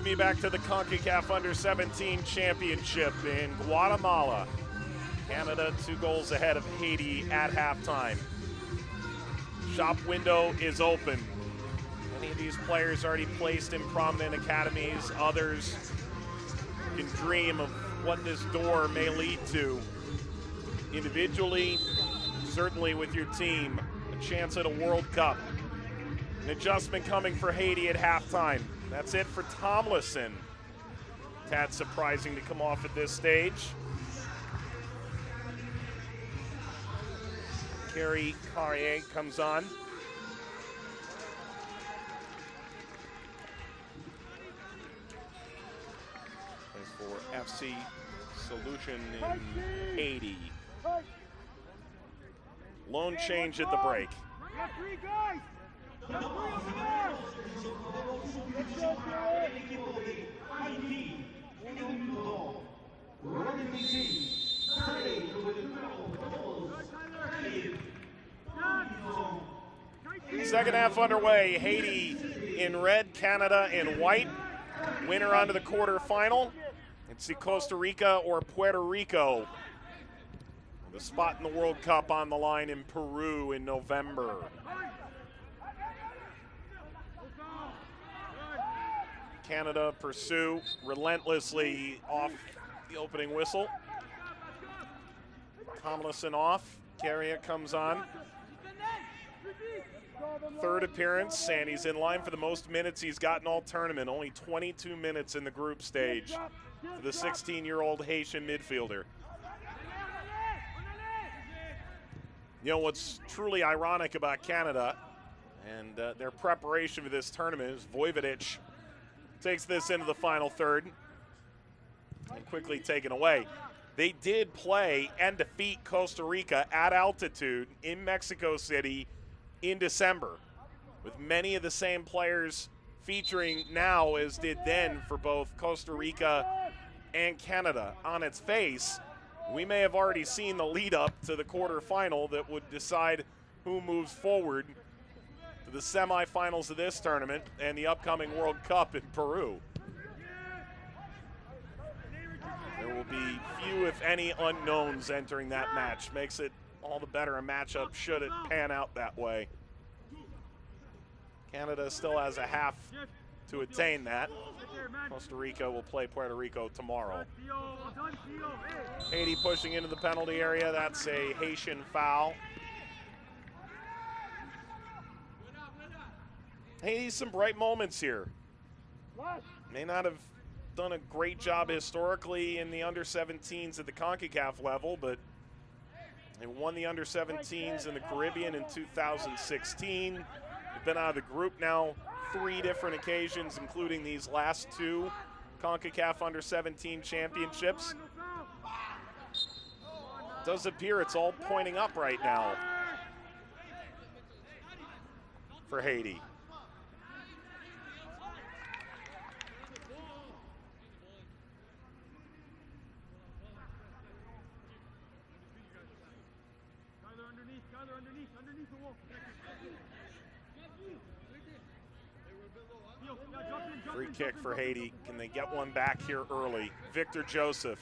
Welcome you back to the Concacaf Under-17 Championship in Guatemala. Canada 2 goals ahead of Haiti at halftime. Shop window is open. Many of these players already placed in prominent academies. Others can dream of what this door may lead to. Individually, certainly with your team, a chance at a World Cup. An adjustment coming for Haiti at halftime. That's it for Tomlinson. Tad surprising to come off at this stage. Kerry Carrier comes on. Plays for FC Solution in Haiti. Lone change at the break. Second half underway. Haiti in red, Canada in white. Winner onto the quarterfinal. It's the Costa Rica or Puerto Rico. The spot in the World Cup on the line in Peru in November. Canada pursue relentlessly off the opening whistle. Tomlinson off. Carrier comes on. Third appearance, and he's in line for the most minutes he's gotten all tournament. Only 22 minutes in the group stage for the 16-year-old Haitian midfielder. You know what's truly ironic about Canada and their preparation for this tournament is Vojvodich takes this into the final third and quickly taken away. They did play and defeat Costa Rica at altitude in Mexico City in December, with many of the same players featuring now as did then for both Costa Rica and Canada. On its face, we may have already seen the lead up to the quarterfinal that would decide who moves forward to the semifinals of this tournament and the upcoming World Cup in Peru. There will be few, if any, unknowns entering that match. Makes it all the better a matchup should it pan out that way. Canada still has a half to attain that. Costa Rica will play Puerto Rico tomorrow. Haiti pushing into the penalty area. That's a Haitian foul. Haiti, some bright moments here. May not have done a great job historically in the under-17s at the Concacaf level, but they won the under-17s in the Caribbean in 2016. They've been out of the group now 3 different occasions, including these last 2 Concacaf under-17 championships. It does appear it's all pointing up right now for Haiti. Free kick for Haiti. Can they get one back here early? Victor Joseph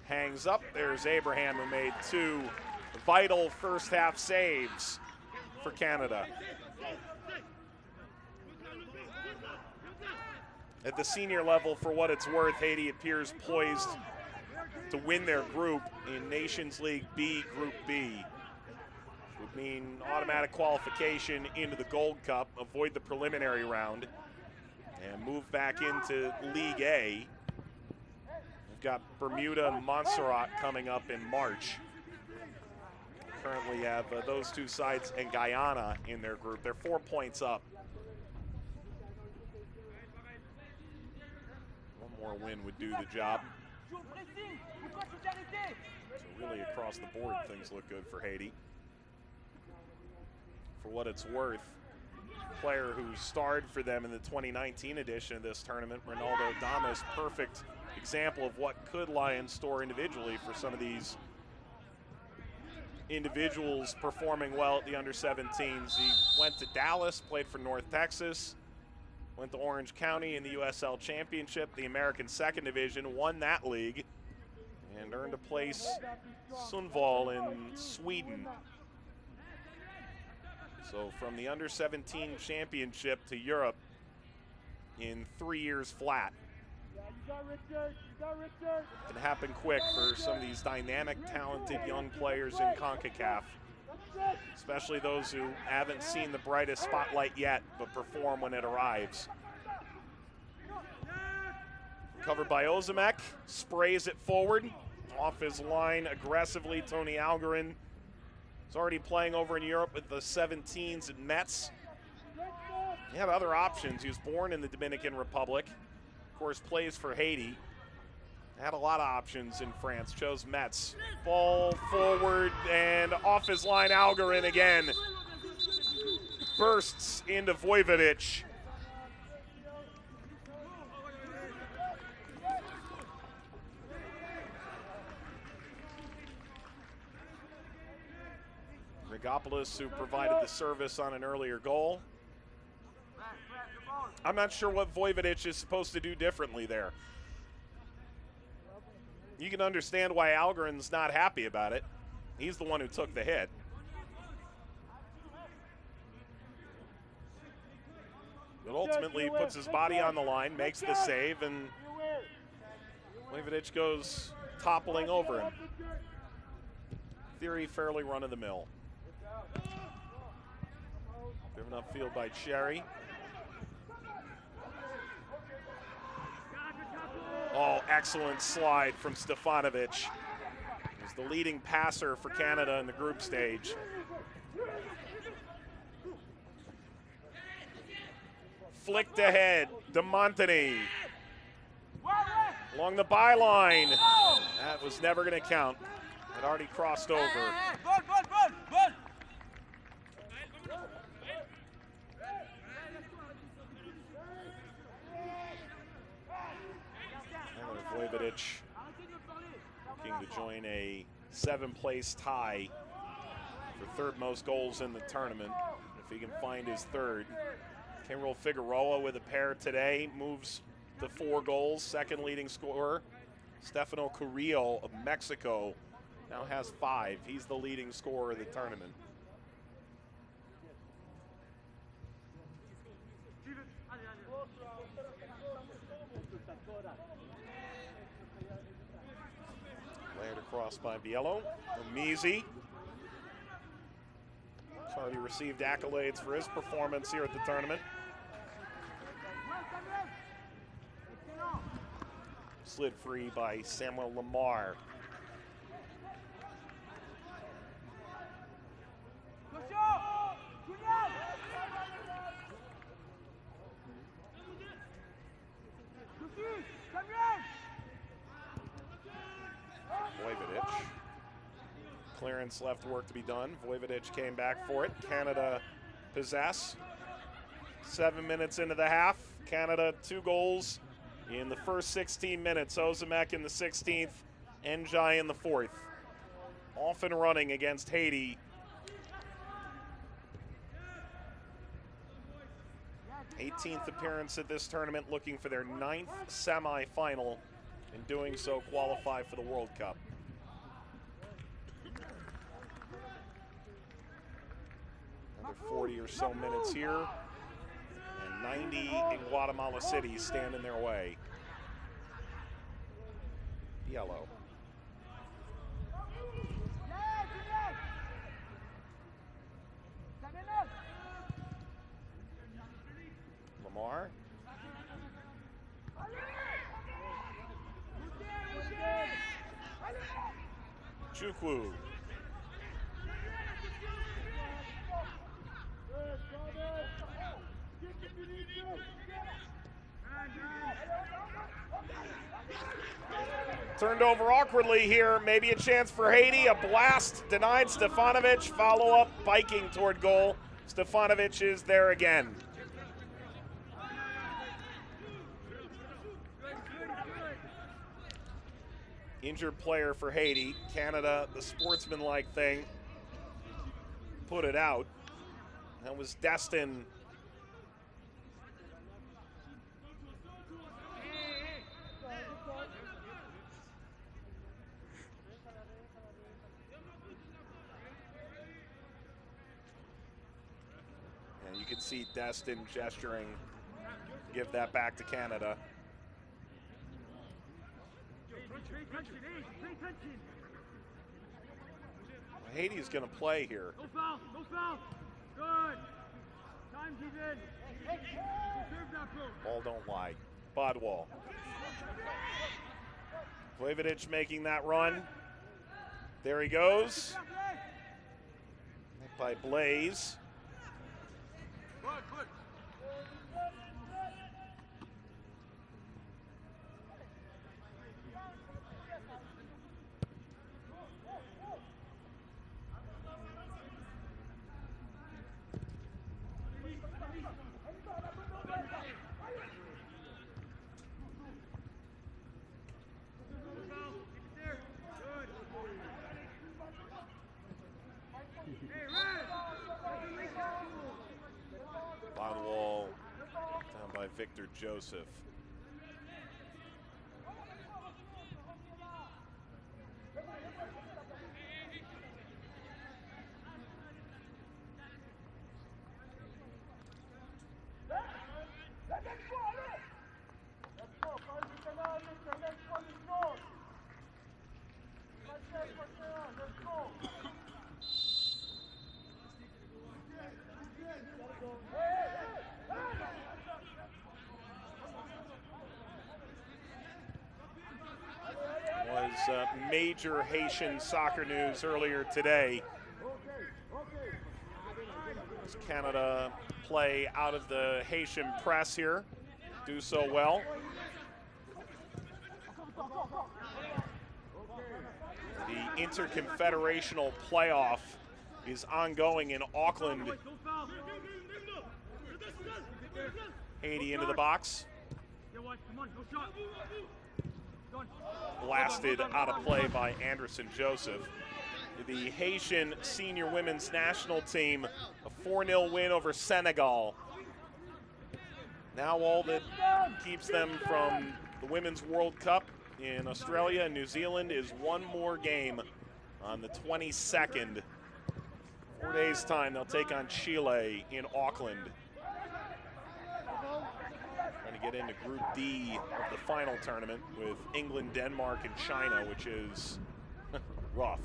hangs up. There's Abraham, who made 2 vital first half saves for Canada. At the senior level, for what it's worth, Haiti appears poised to win their group in Nations League B, Group B. Would mean automatic qualification into the Gold Cup, avoid the preliminary round, and move back into League A. We've got Bermuda and Montserrat coming up in March. Currently have those 2 sides and Guyana in their group. They're 4 points up. One more win would do the job. So really across the board, things look good for Haiti. For what it's worth, player who starred for them in the 2019 edition of this tournament, Ronaldo Damas, perfect example of what could lie in store individually for some of these individuals performing well at the under-17s. He went to Dallas, played for North Texas, Went to Orange County in the USL Championship, the American Second Division, won that league, and earned a place Sundsvall in Sweden. So from the Under-17 Championship to Europe in 3 years flat. Can happen quick for some of these dynamic, talented young players in Concacaf, especially those who haven't seen the brightest spotlight yet, but perform when it arrives. Covered by Ozimek, sprays it forward, off his line aggressively. Tony Algarin is already playing over in Europe with the 17s and Metz. He had other options. He was born in the Dominican Republic, of course plays for Haiti. Had a lot of options in France, chose Metz. Ball forward and off his line, Algarin again. Bursts into Vojvodic. Rigopoulos, who provided the service on an earlier goal. I'm not sure what Vojvodic is supposed to do differently there. You can understand why Algarin's not happy about it. He's the one who took the hit. But ultimately puts his body on the line, makes the save, and Vojvodic goes toppling over him. Theory fairly run-of-the-mill. Driven upfield by Cherry. Oh, excellent slide from Stefanovic. He's the leading passer for Canada in the group stage. Flicked ahead, DeMontany. Along the byline. That was never going to count. It already crossed over. Vojvodic looking to join a 7th-place tie for third most goals in the tournament, if he can find his third. Kenrol Figueroa with a pair today, moves to 4 goals. Second leading scorer, Stefano Carrillo of Mexico, now has 5. He's the leading scorer of the tournament. Layered across by Biello. Omizi. He's already received accolades for his performance here at the tournament. Slid free by Samuel Lamar. Vojvodic. Clearance left work to be done. Vojvodic came back for it. Canada possess. 7 minutes into the half. Canada 2 goals in the first 16 minutes. Ozimek in the 16th. Njai in the 4th. Off and running against Haiti. 18th appearance at this tournament, looking for their 9th semifinal. In doing so, qualify for the World Cup. Another 40 or so minutes here, and 90 in Guatemala City stand in their way. Yellow. Lamar. Chukwu. Turned over awkwardly here. Maybe a chance for Haiti. A blast denied Stefanovic. Follow up, biking toward goal. Stefanovic is there again. Injured player for Haiti. Canada, the sportsmanlike thing, put it out. That was destined see Destin gesturing, give that back to Canada. Haiti's going to play here. No foul, no foul. Good. Time's even. Deserve that, bro. Ball don't lie. Bodwall. Vojvodic making that run. There he goes. By Blaze. Good. Bodwall down by Victor Joseph. Was major Haitian soccer news earlier today. As Canada play out of the Haitian press here, do so well. The interconfederational playoff is ongoing in Auckland. Haiti into the box. Blasted out of play by Anderson Joseph. The Haitian senior women's national team, a 4-0 win over Senegal. Now all that keeps them from the Women's World Cup in Australia and New Zealand is one more game on the 22nd. 4 days' time, they'll take on Chile in Auckland. Trying to get into Group D of the final tournament with England, Denmark, and China, which is rough.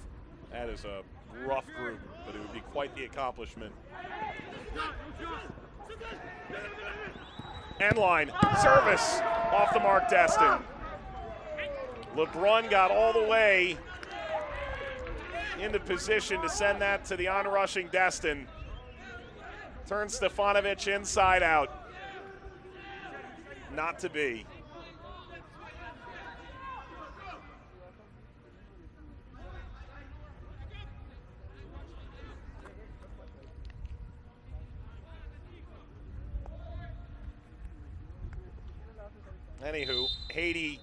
That is a rough group, but it would be quite the accomplishment. End line, service, off the mark, Destin. LeBrun got all the way into position to send that to the on-rushing Destin. Turns Stefanovic inside out. Not to be. Anywho, Haiti,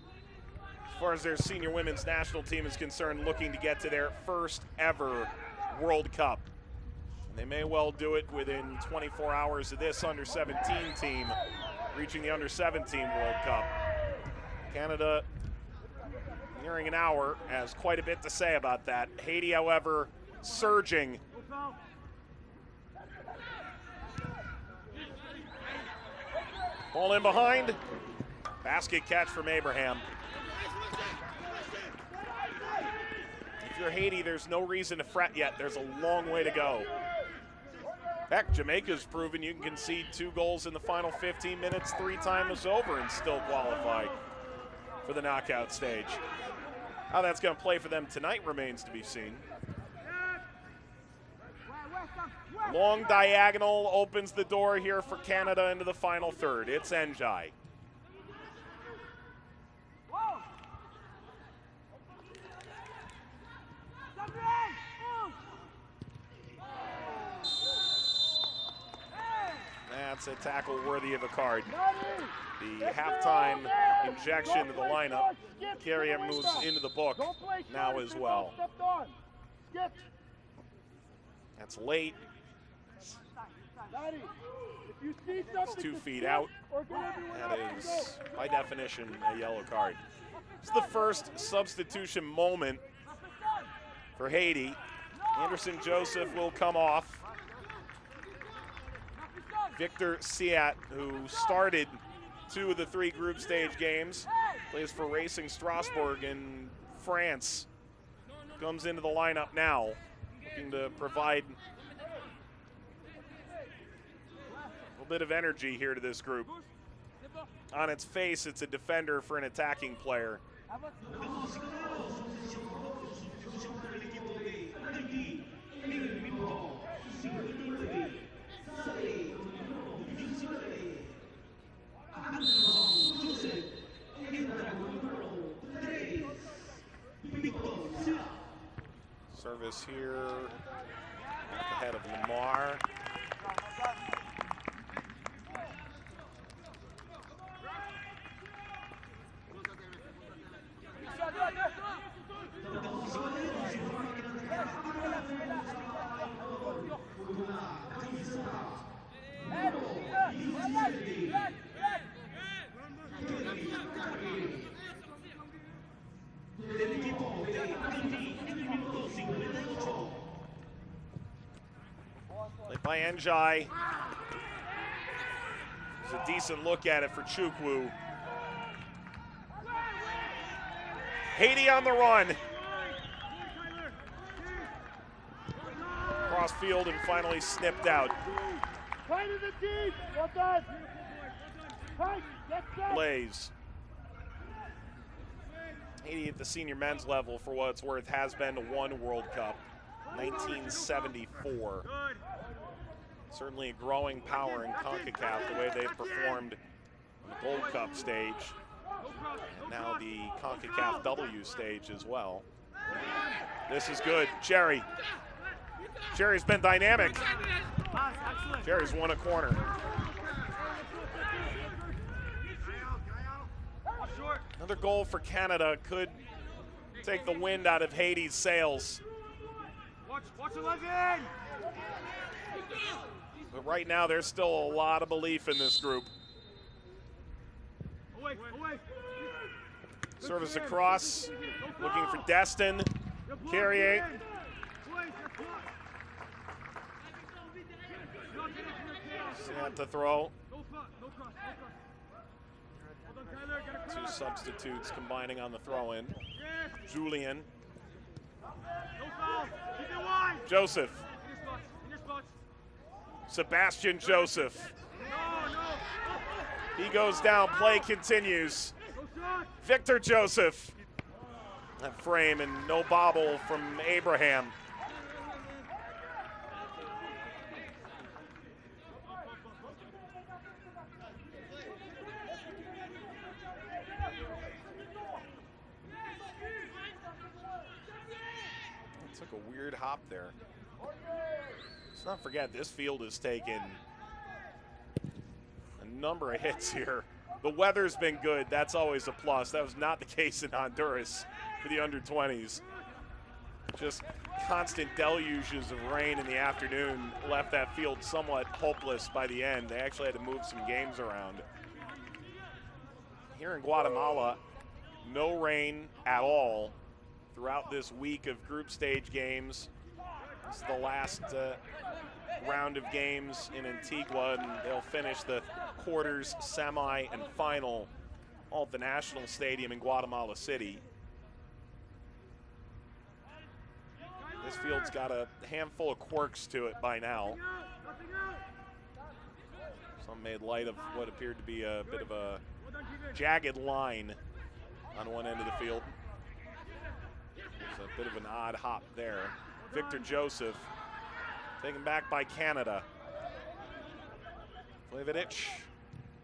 as far as their senior women's national team is concerned, looking to get to their first ever World Cup. And they may well do it within 24 hours of this Under-17 team reaching the Under-17 World Cup. Canada, nearing an hour, has quite a bit to say about that. Haiti, however, surging. Ball in behind. Basket catch from Abraham. If you're Haiti, there's no reason to fret yet. There's a long way to go. Heck, Jamaica's proven you can concede 2 goals in the final 15 minutes 3 times over and still qualify for the knockout stage. How that's going to play for them tonight remains to be seen. Long diagonal opens the door here for Canada into the final third. It's Njai. That's a tackle worthy of a card. The halftime injection to the lineup. Carrier moves into the book now as well. That's late. It's 2 feet out. That is, by definition, a yellow card. It's the first substitution moment for Haiti. Anderson Joseph will come off Victor Siat, who started 2 of the 3 group stage games, plays for Racing Strasbourg in France, comes into the lineup now, looking to provide a little bit of energy here to this group. On its face, it's a defender for an attacking player. Service here at the head of Lamar. Played by Njai. There's a decent look at it for Chukwu. Haiti on the run. Cross field and finally snipped out. Right in the deep. Well done. Right, get set. Blaze. Haiti at the senior men's level, for what it's worth, has been to 1 World Cup, 1974. Certainly a growing power in Concacaf, the way they've performed on the Gold Cup stage, and now the Concacaf W stage as well. This is good. Jerry. Jerry's been dynamic. Jerry's won a corner. Another goal for Canada could take the wind out of Haiti's sails. Watch 11! But right now, there's still a lot of belief in this group. Away. Service across, looking for Destin. Carrier. At the throw. 2 substitutes combining on the throw-in. Julian. Joseph. Sebastian Joseph. He goes down, play continues. Victor Joseph. That frame and no bobble from Abraham. Took a weird hop there. Let's not forget, this field has taken a number of hits here. The weather's been good. That's always a plus. That was not the case in Honduras for the under-20s. Just constant deluges of rain in the afternoon left that field somewhat hopeless by the end. They actually had to move some games around. Here in Guatemala, no rain at all throughout this week of group stage games. This is the last round of games in Antigua, and they'll finish the quarters, semi, and final all at the National Stadium in Guatemala City. This field's got a handful of quirks to it by now. Some made light of what appeared to be a bit of a jagged line on one end of the field. There's a bit of an odd hop there. Victor Joseph taken back by Canada. Flevidic,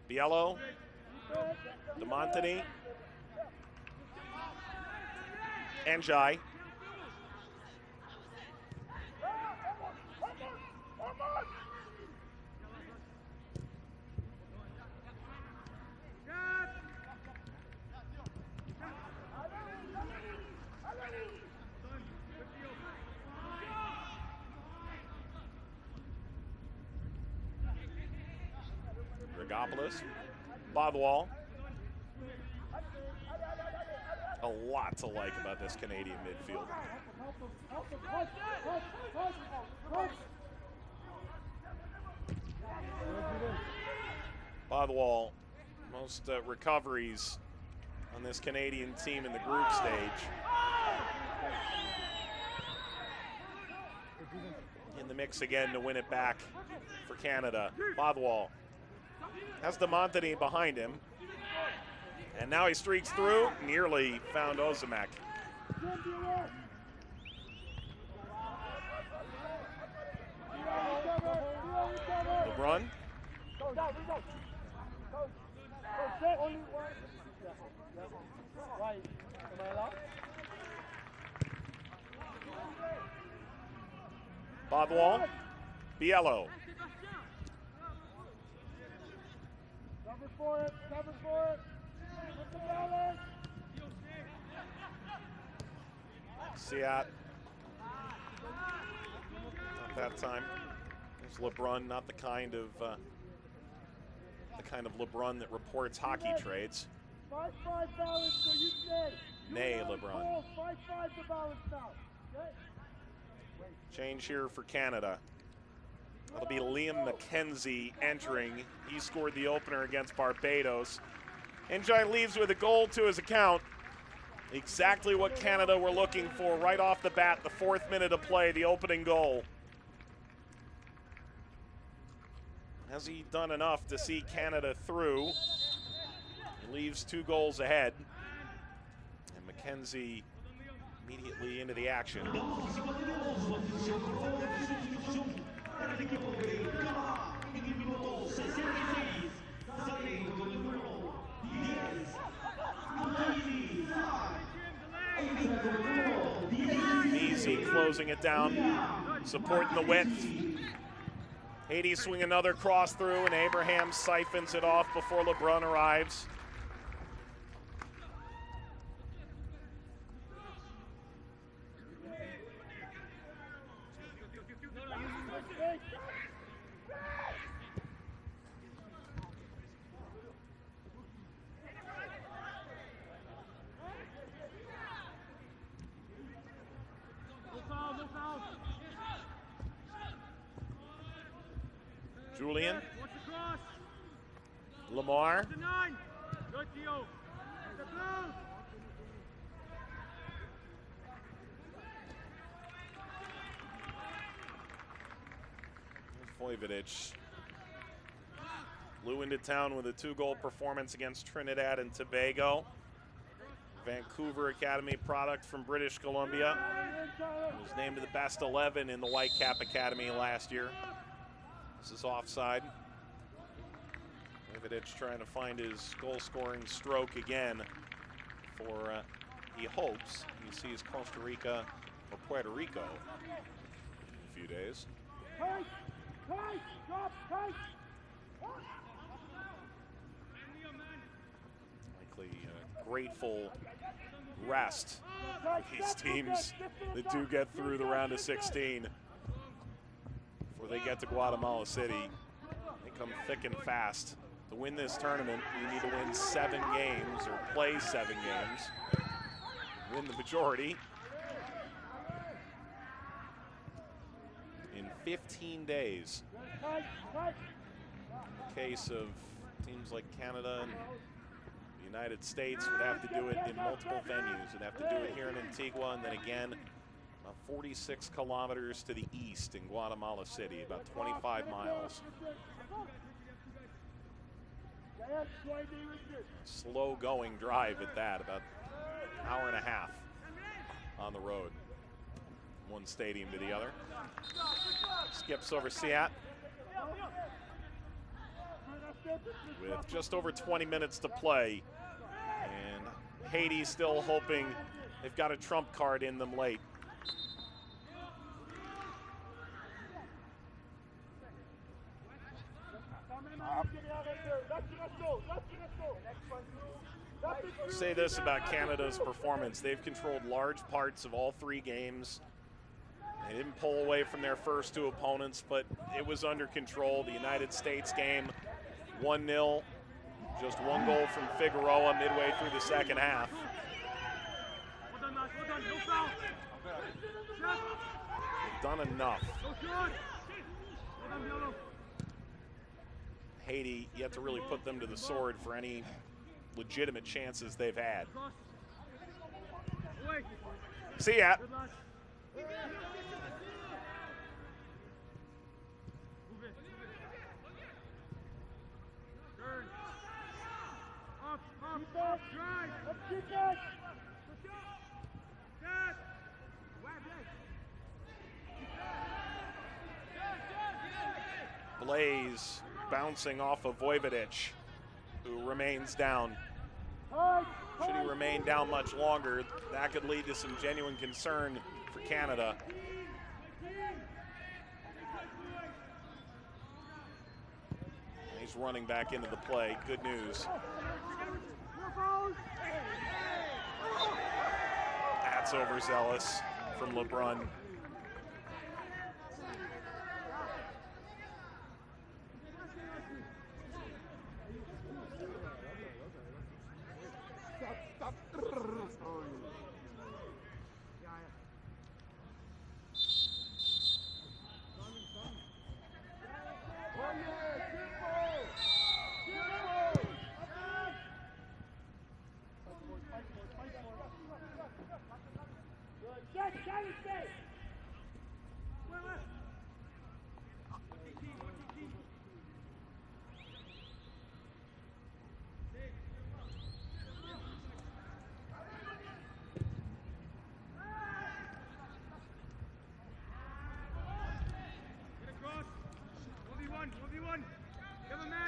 Biello, DeMontini, Njai. Rigopolis, Bodwall. A lot to like about this Canadian midfield. By the wall, most recoveries on this Canadian team in the group stage. In the mix again to win it back for Canada. Bothwell has DeMontigny behind him. And now he streaks through, nearly found Ozimek. LeBrun. Bothwell. Biello. Cover for it, cover for it. Put the ball in. Siat. Not that time. There's LeBrun, not the kind of LeBrun that reports hockey trades. 5-5 balance, so you stay. Nay, LeBrun. 5-5 the balance now. Okay? Change here for Canada. That'll be Liam McKenzie entering. He scored the opener against Barbados. Njai leaves with a goal to his account. Exactly what Canada were looking for right off the bat, the 4th minute of play, the opening goal. Has he done enough to see Canada through? He leaves 2 goals ahead. And McKenzie immediately into the action. Easy closing it down, supporting the width. Haiti swing another cross through, and Abraham siphons it off before LeBrun arrives. Julian. Lamar. Vojvodic flew into town with a 2-goal performance against Trinidad and Tobago. Vancouver Academy product from British Columbia. He was named to the best 11 in the Whitecap Academy last year. This is offside. Vojvodic trying to find his goal-scoring stroke again for, he hopes, he sees Costa Rica or Puerto Rico in a few days. Likely grateful rest for these teams that do get through the round of 16. Before they get to Guatemala City, they come thick and fast. To win this tournament, you need to win 7 games or play 7 games. Win the majority. In 15 days. In the case of teams like Canada and the United States would have to do it in multiple venues. Would have to do it here in Antigua and then again about 46 kilometers to the east in Guatemala City, about 25 miles. Slow going drive at that, about an hour and a half on the road. One stadium to the other. Skips over Siat. With just over 20 minutes to play. And Haiti still hoping they've got a trump card in them late. Say this about Canada's performance. They've controlled large parts of all 3 games. They didn't pull away from their first 2 opponents, but it was under control. The United States game, 1-0. Just 1 goal from Figueroa midway through the second half. They've done enough. Haiti yet to really put them to the sword for any legitimate chances they've had. See ya. Blaze bouncing off of Vojvodic, who remains down. Should he remain down much longer, that could lead to some genuine concern for Canada. He's running back into the play. Good news. That's overzealous from LeBrun.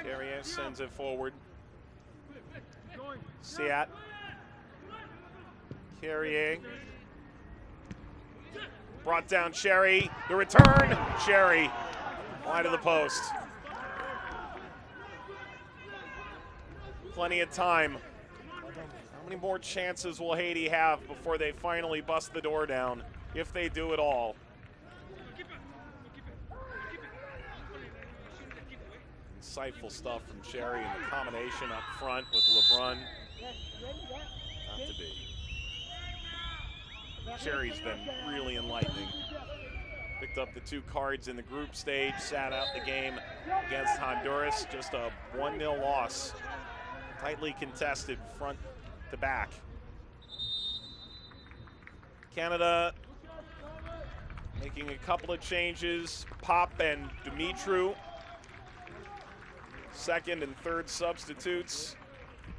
Carrier sends it forward. Siat. Carrier. Brought down Cherry. The return. Cherry. Wide of the post. Plenty of time. How many more chances will Haiti have before they finally bust the door down, if they do at all? Insightful stuff from Cherry and the combination up front with LeBrun. Not to be. Cherry's been really enlightening. Picked up the 2 cards in the group stage, sat out the game against Honduras. Just a 1-0 loss. Tightly contested front to back. Canada making a couple of changes. Pop and Dumitru, second and third substitutes.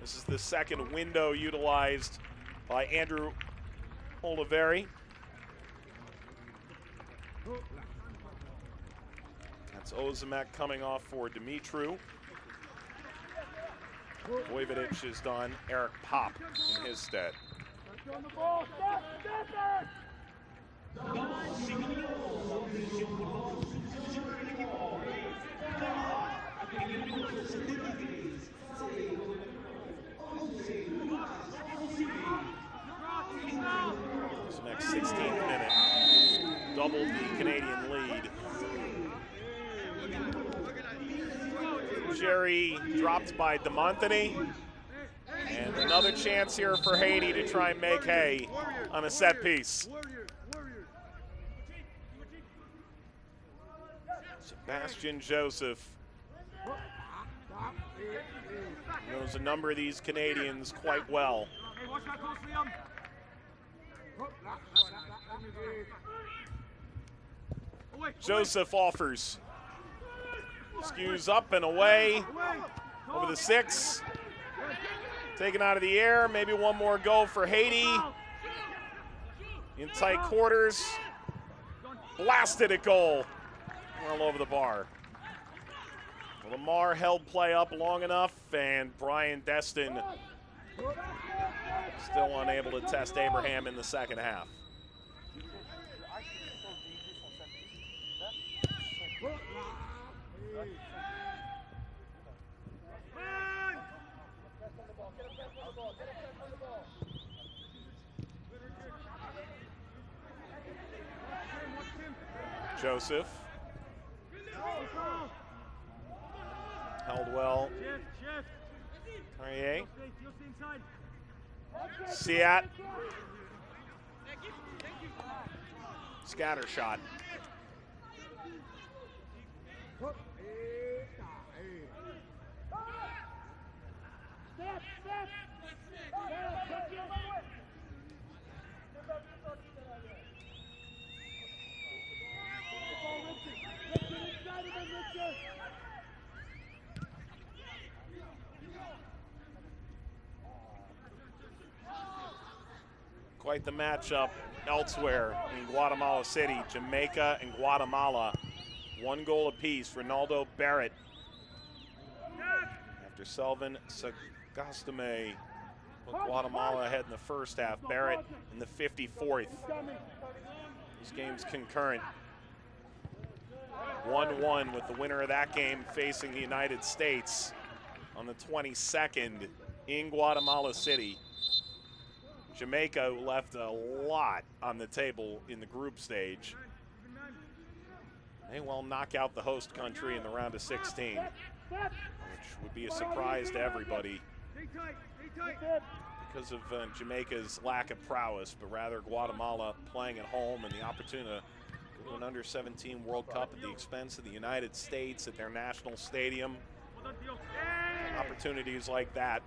This is the second window utilized by Andrew Oliveri. That's Ozimek coming off for Dumitru. Vojvodic is done. Eric Pop in his stead. This next 16th minute, doubled the Canadian lead. Jerry dropped by DeMontigny. And another chance here for Haiti to try and make hay on a set piece. Sebastian Joseph knows a number of these Canadians quite well. Joseph offers. Skews up and away over the 6. Taken out of the air, maybe one more go for Haiti. In tight quarters. Blasted at goal. Well over the bar. Lamar held play up long enough, and Brian Destin still unable to test Abraham in the second half. Joseph held well. Carrier. Siat. Scatter shot. Quite the matchup elsewhere in Guatemala City. Jamaica and Guatemala, 1 goal apiece. Ronaldo Barrett after Selvin Sagastame put Guatemala ahead in the first half. Barrett in the 54th. This game's concurrent. 1-1 with the winner of that game facing the United States on the 22nd in Guatemala City. Jamaica left a lot on the table in the group stage. May well knock out the host country in the round of 16, which would be a surprise to everybody because of Jamaica's lack of prowess, but rather Guatemala playing at home and the opportunity to win an Under-17 World Cup at the expense of the United States at their national stadium. Opportunities like that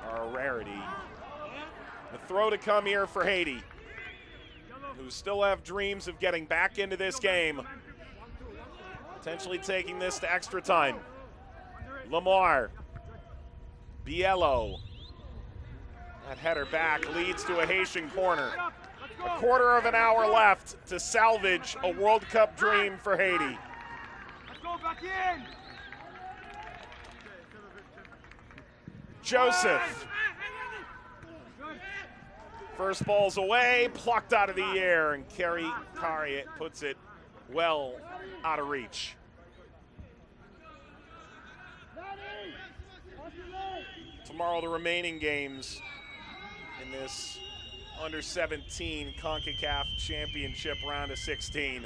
are a rarity. The throw to come here for Haiti, who still have dreams of getting back into this game, potentially taking this to extra time. Lamar, Biello, that header back leads to a Haitian corner. A quarter of an hour left to salvage a World Cup dream for Haiti. Joseph. First ball's away, plucked out of the air, and Kerry Kari puts it well out of reach. Tomorrow, the remaining games in this Under-17 Concacaf Championship round of 16.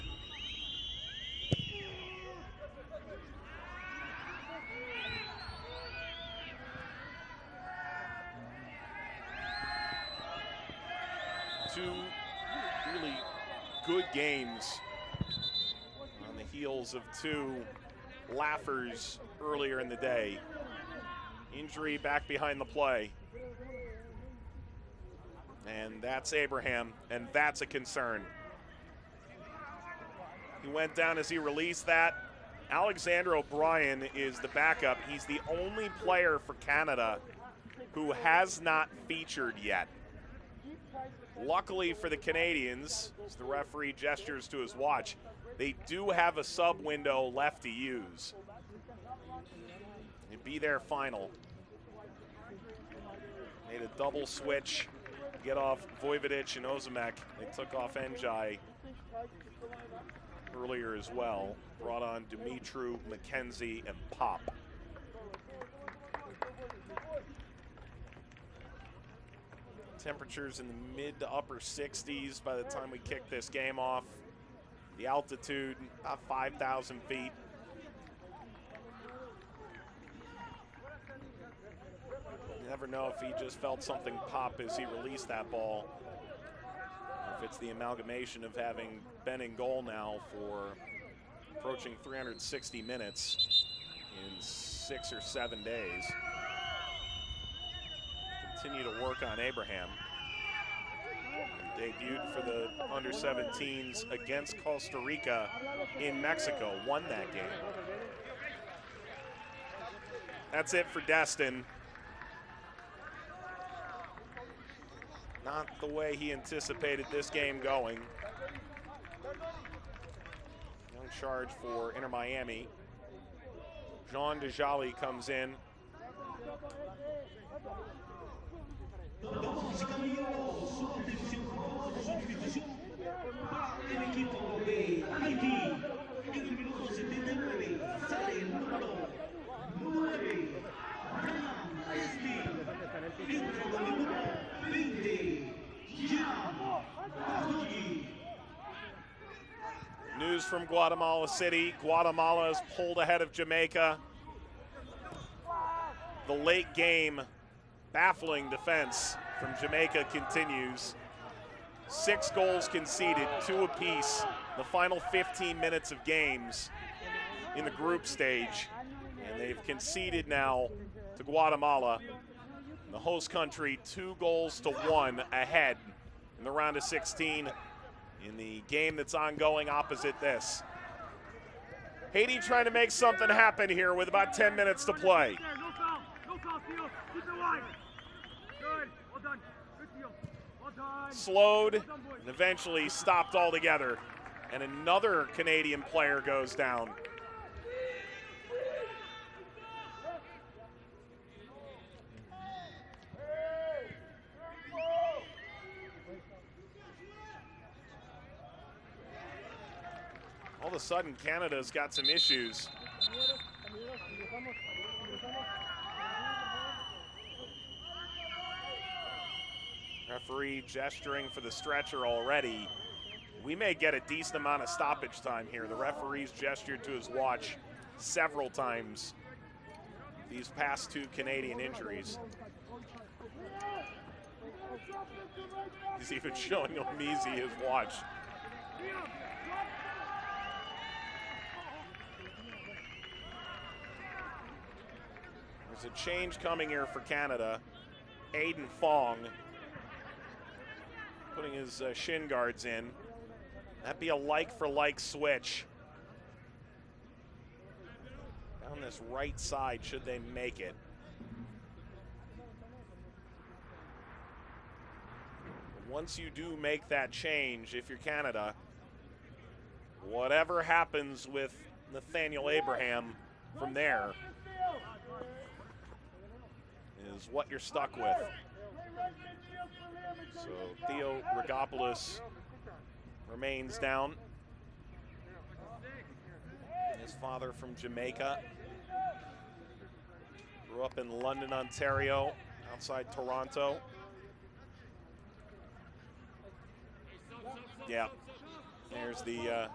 Two really good games on the heels of 2 laughers earlier in the day. Injury back behind the play. And that's Abraham, and that's a concern. He went down as he released that. Alexander O'Brien is the backup. He's the only player for Canada who has not featured yet. Luckily for the Canadians, as the referee gestures to his watch, they do have a sub window left to use. It'd be their final. Made a double switch, get off Vojvodic and Ozimek. They took off Njai earlier as well. Brought on Dumitru, McKenzie, and Pop. Temperatures in the mid to upper 60s by the time we kick this game off. The altitude, about 5,000 feet. You never know if he just felt something pop as he released that ball. Or if it's the amalgamation of having been in goal now for approaching 360 minutes in 6 or 7 days. Continue to work on Abraham. Debuted for the Under-17s against Costa Rica in Mexico, won that game. That's it for Destin. Not the way he anticipated this game going. Young charge for Inter Miami. Jean Dejali comes in. Damas y caballeros, su atención, por favor, sustitución para el equipo de Haití. En el minuto 79 sale el número 9, Brian Esti. Dentro del número 20, Jan Ahuyi. News from Guatemala City. Guatemala is pulled ahead of Jamaica. The late game baffling defense from Jamaica continues. 6 goals conceded, 2 apiece, the final 15 minutes of games in the group stage. And they've conceded now to Guatemala. The host country 2-1 ahead in the round of 16 in the game that's ongoing opposite this. Haiti trying to make something happen here with about 10 minutes to play. No foul. No foul, Theo. Keep it wide. Good. Well done. Good deal. Well done. Slowed and eventually stopped altogether. And another Canadian player goes down. All of a sudden, Canada's got some issues. Referee gesturing for the stretcher already. We may get a decent amount of stoppage time here. The referee's gestured to his watch several times these past 2 Canadian injuries. He's even showing Omizi his watch. There's a change coming here for Canada. Aiden Fong putting his shin guards in. That'd be a like-for-like switch. Down this right side, should they make it. Once you do make that change, if you're Canada, whatever happens with Nathaniel Abraham from there is what you're stuck with. So Theo Rigopoulos remains down. His father from Jamaica. Grew up in London, Ontario, outside Toronto. Yeah, there's the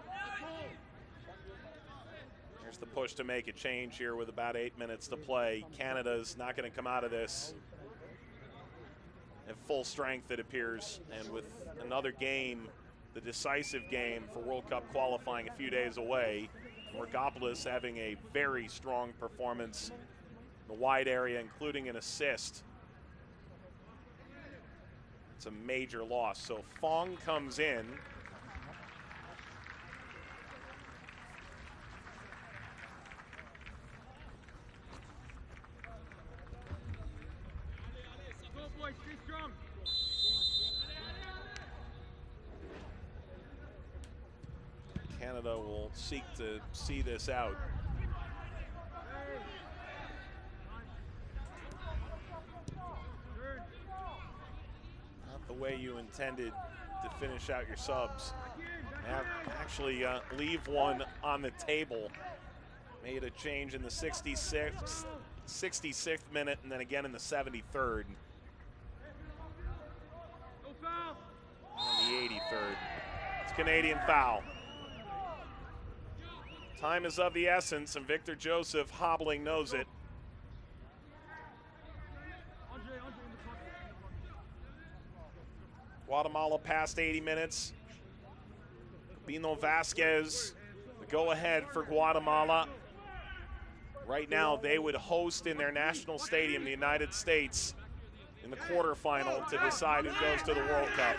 push to make a change here with about 8 minutes to play. Canada's not going to come out of this at full strength, it appears, and with another game, the decisive game for World Cup qualifying a few days away. Rigopoulos having a very strong performance in the wide area, including an assist. It's a major loss. So Fong comes in. Go, boys. Stay strong. Canada will seek to see this out. Not the way you intended to finish out your subs. Actually leave one on the table. Made a change in the 66th minute and then again in the 73rd. No foul. On the 83rd. It's a Canadian foul. Time is of the essence, and Victor Joseph hobbling knows it. Guatemala past 80 minutes. Bino Vasquez, the go-ahead for Guatemala. Right now, they would host in their national stadium, the United States, in the quarterfinal to decide who goes to the World Cup.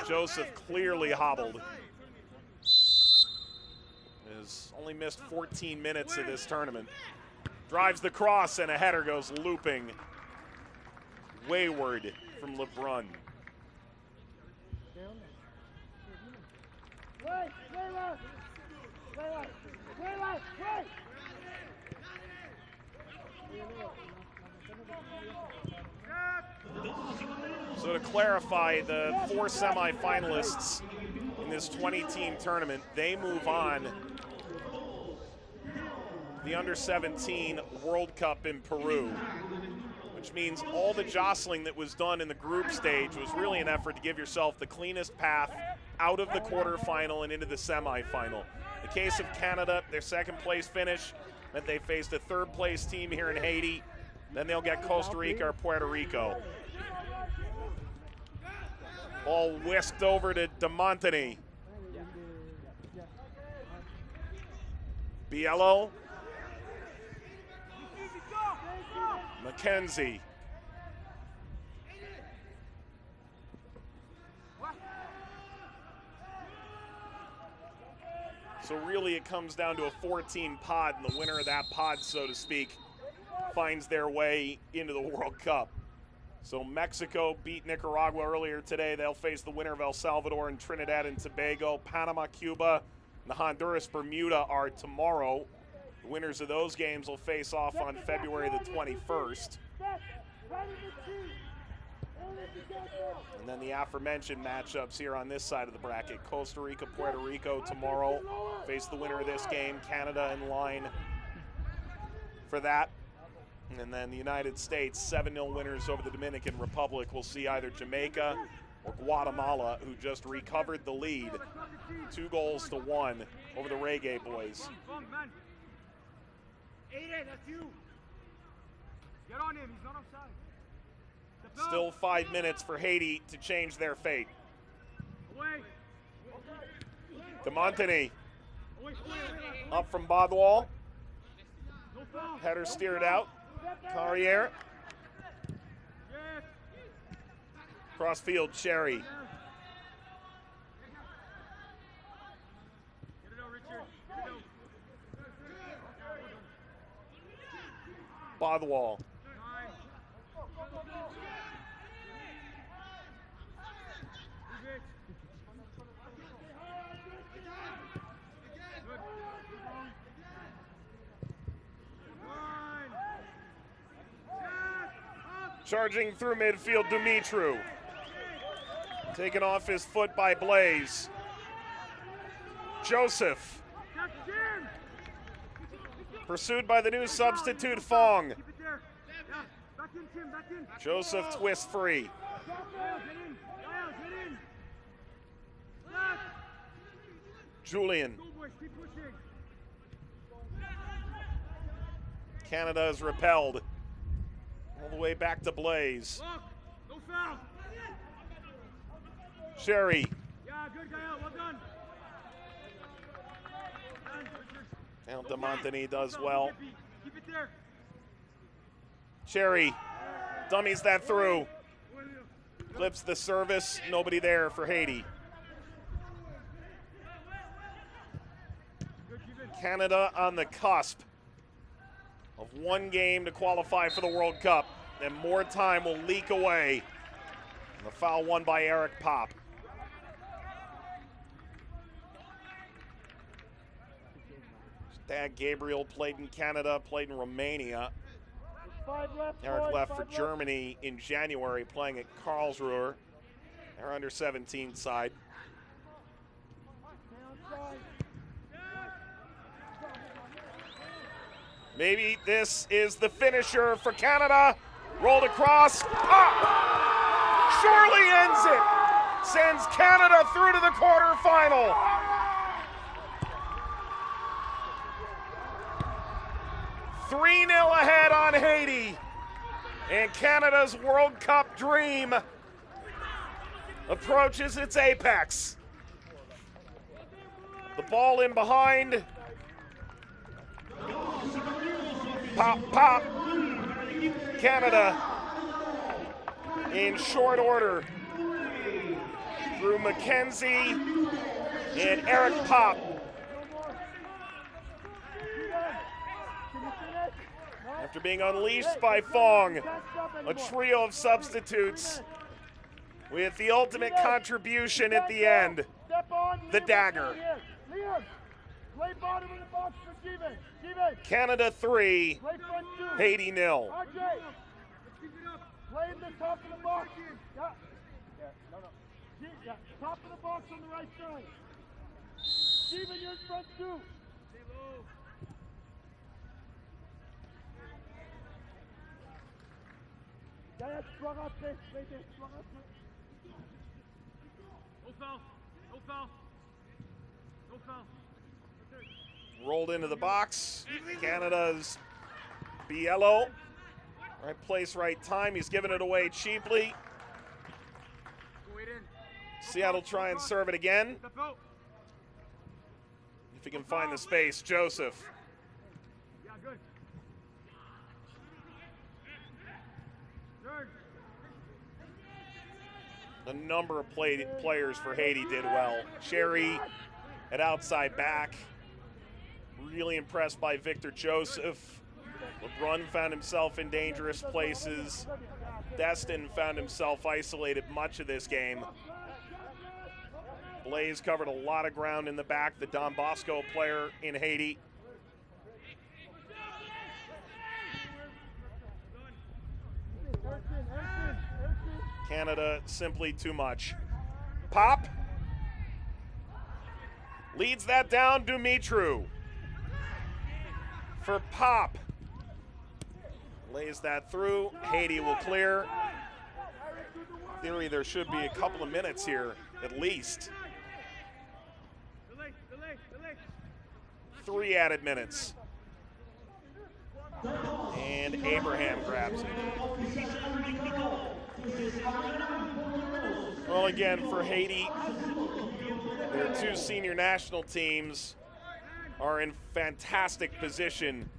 Joseph clearly hobbled. Has only missed 14 minutes of this tournament. Drives the cross and a header goes looping wayward from LeBrun. So to clarify, the 4 semifinalists in this 20-team tournament, they move on the Under-17 World Cup in Peru, which means all the jostling that was done in the group stage was really an effort to give yourself the cleanest path out of the quarterfinal and into the semifinal. In the case of Canada, their second place finish meant they faced a third place team here in Haiti. Then they'll get Costa Rica or Puerto Rico. Ball whisked over to DeMontany. Biello. McKenzie. So really it comes down to a 14 pod, and the winner of that pod, so to speak, finds their way into the World Cup. So Mexico beat Nicaragua earlier today. They'll face the winner of El Salvador and Trinidad and Tobago. Panama, Cuba, and Honduras, Bermuda are tomorrow. The winners of those games will face off on February the 21st. And then the aforementioned matchups here on this side of the bracket. Costa Rica, Puerto Rico tomorrow. Face the winner of this game. Canada in line for that. And then the United States, 7-0 winners over the Dominican Republic. We'll see either Jamaica or Guatemala, who just recovered the lead, 2-1 over the Reggae Boys. Aiden, that's you. Get on him, he's not offside. Still 5 minutes for Haiti to change their fate. Away. DeMontany up from Badwal. No foul. Header steered out. Carriere. Yes. Cross field, Cherry. Get it out, Richard. Get it out. Badwal. Charging through midfield, Dumitru. Taken off his foot by Blaze. Joseph. Pursued by the new substitute, Fong. Joseph twists free. Julian. Canada is repelled. All the way back to Blaze. No foul. Sherry. Yeah, good, Gael. Well done. Now DeMontany does well. Keep it there. Cherry dummies that through. Clips the service. Nobody there for Haiti. Canada on the cusp of one game to qualify for the World Cup, and more time will leak away. And the foul won by Eric Pop. Dad Gabriel played in Canada, played in Romania. Eric left for Germany in January, playing at Karlsruhe, their under-17 side. Maybe this is the finisher for Canada. Rolled across. Surely ends it. Sends Canada through to the quarterfinal. Three 3-0 ahead on Haiti. And Canada's World Cup dream approaches its apex. The ball in behind. Pop, pop. Canada in short order through McKenzie and Eric Pop. After being unleashed by Fong, a trio of substitutes with the ultimate contribution at the end, the dagger. Canada 3, Haiti 0. Play in the top of the box. Yeah, top of the box on the right side. Steven, you're in front too. Yeah, sprung up there. Right there, sprung up there. No foul. No foul. No foul. Rolled into the box. Canada's Biello. Right place, right time. He's giving it away cheaply. Seattle try and serve it again. If he can find the space, Joseph. Yeah, good. A number of players for Haiti did well. Cherry at outside back. Really impressed by Victor Joseph. LeBrun found himself in dangerous places. Destin found himself isolated much of this game. Blaze covered a lot of ground in the back, the Don Bosco player in Haiti. Canada simply too much. Pop leads that down. Dumitru for Pop. Lays that through. Haiti will clear. In theory, there should be a couple of minutes here, at least. 3 added minutes. And Abraham grabs it. Well, again, for Haiti, their 2 senior national teams are in fantastic position.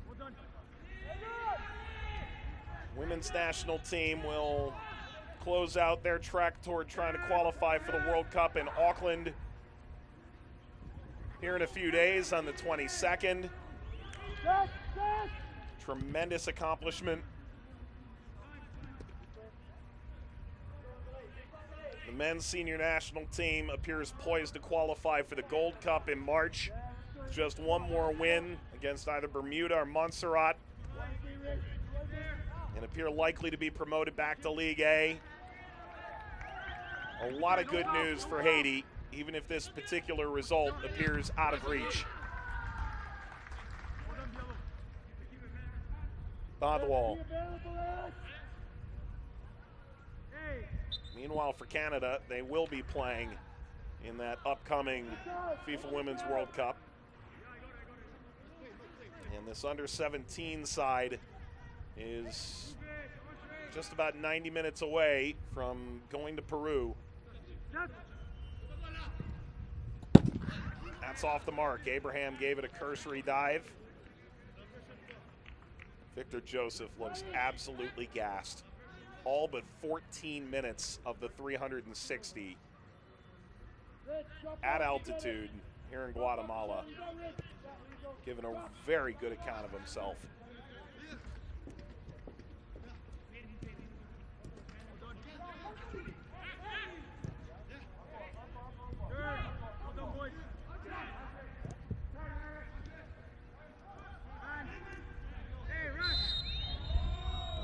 Women's national team will close out their trek toward trying to qualify for the World Cup in Auckland here in a few days on the 22nd. Tremendous accomplishment. The men's senior national team appears poised to qualify for the Gold Cup in March. Just one more win against either Bermuda or Montserrat, and appear likely to be promoted back to League A. A lot of good news for Haiti, even if this particular result appears out of reach. On the wall. Meanwhile, for Canada, they will be playing in that upcoming FIFA Women's World Cup. And this under-17 side is just about 90 minutes away from going to Peru. That's off the mark. Abraham gave it a cursory dive. Victor Joseph looks absolutely gassed. All but 14 minutes of the 360 at altitude here in Guatemala, giving a very good account of himself.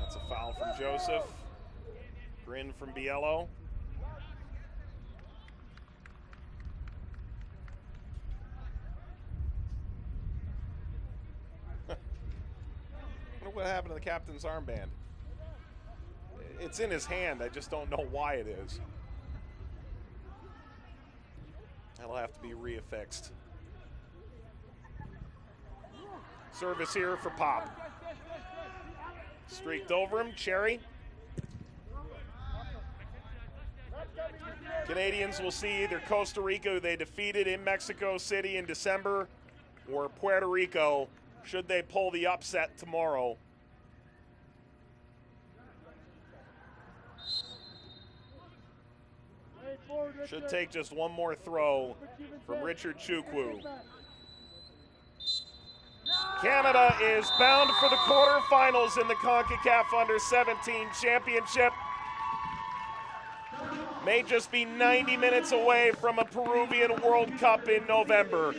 That's a foul from Joseph. Grin from Biello. What happened to the captain's armband? It's in his hand. I just don't know why it is. That'll have to be reaffixed. Service here for Pop. Streaked over him, Cherry. Canadians will see either Costa Rica, who they defeated in Mexico City in December, or Puerto Rico, should they pull the upset tomorrow. Should take just one more throw from Richard Chukwu. Canada is bound for the quarterfinals in the Concacaf Under-17 Championship. May just be 90 minutes away from a Peruvian World Cup in November.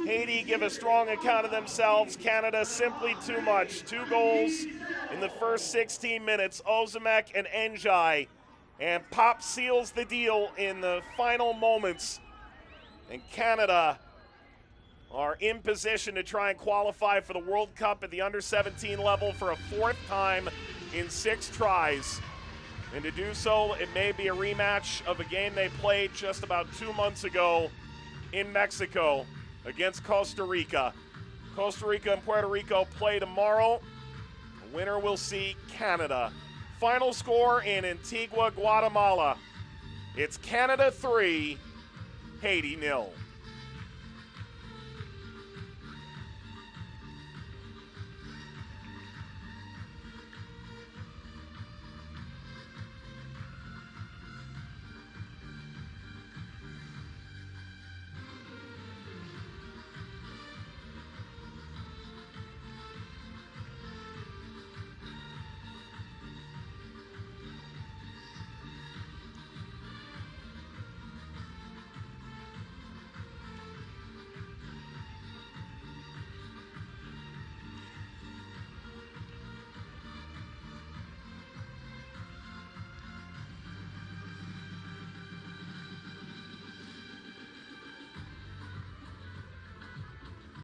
Haiti give a strong account of themselves. Canada simply too much. 2 goals in the first 16 minutes. Ozamek and Njai. And Pop seals the deal in the final moments. And Canada are in position to try and qualify for the World Cup at the under-17 level for a 4th time in 6 tries. And to do so, it may be a rematch of a game they played just about 2 months ago in Mexico against Costa Rica. Costa Rica and Puerto Rico play tomorrow. The winner will see Canada. Final score in Antigua, Guatemala. It's Canada 3, Haiti 0.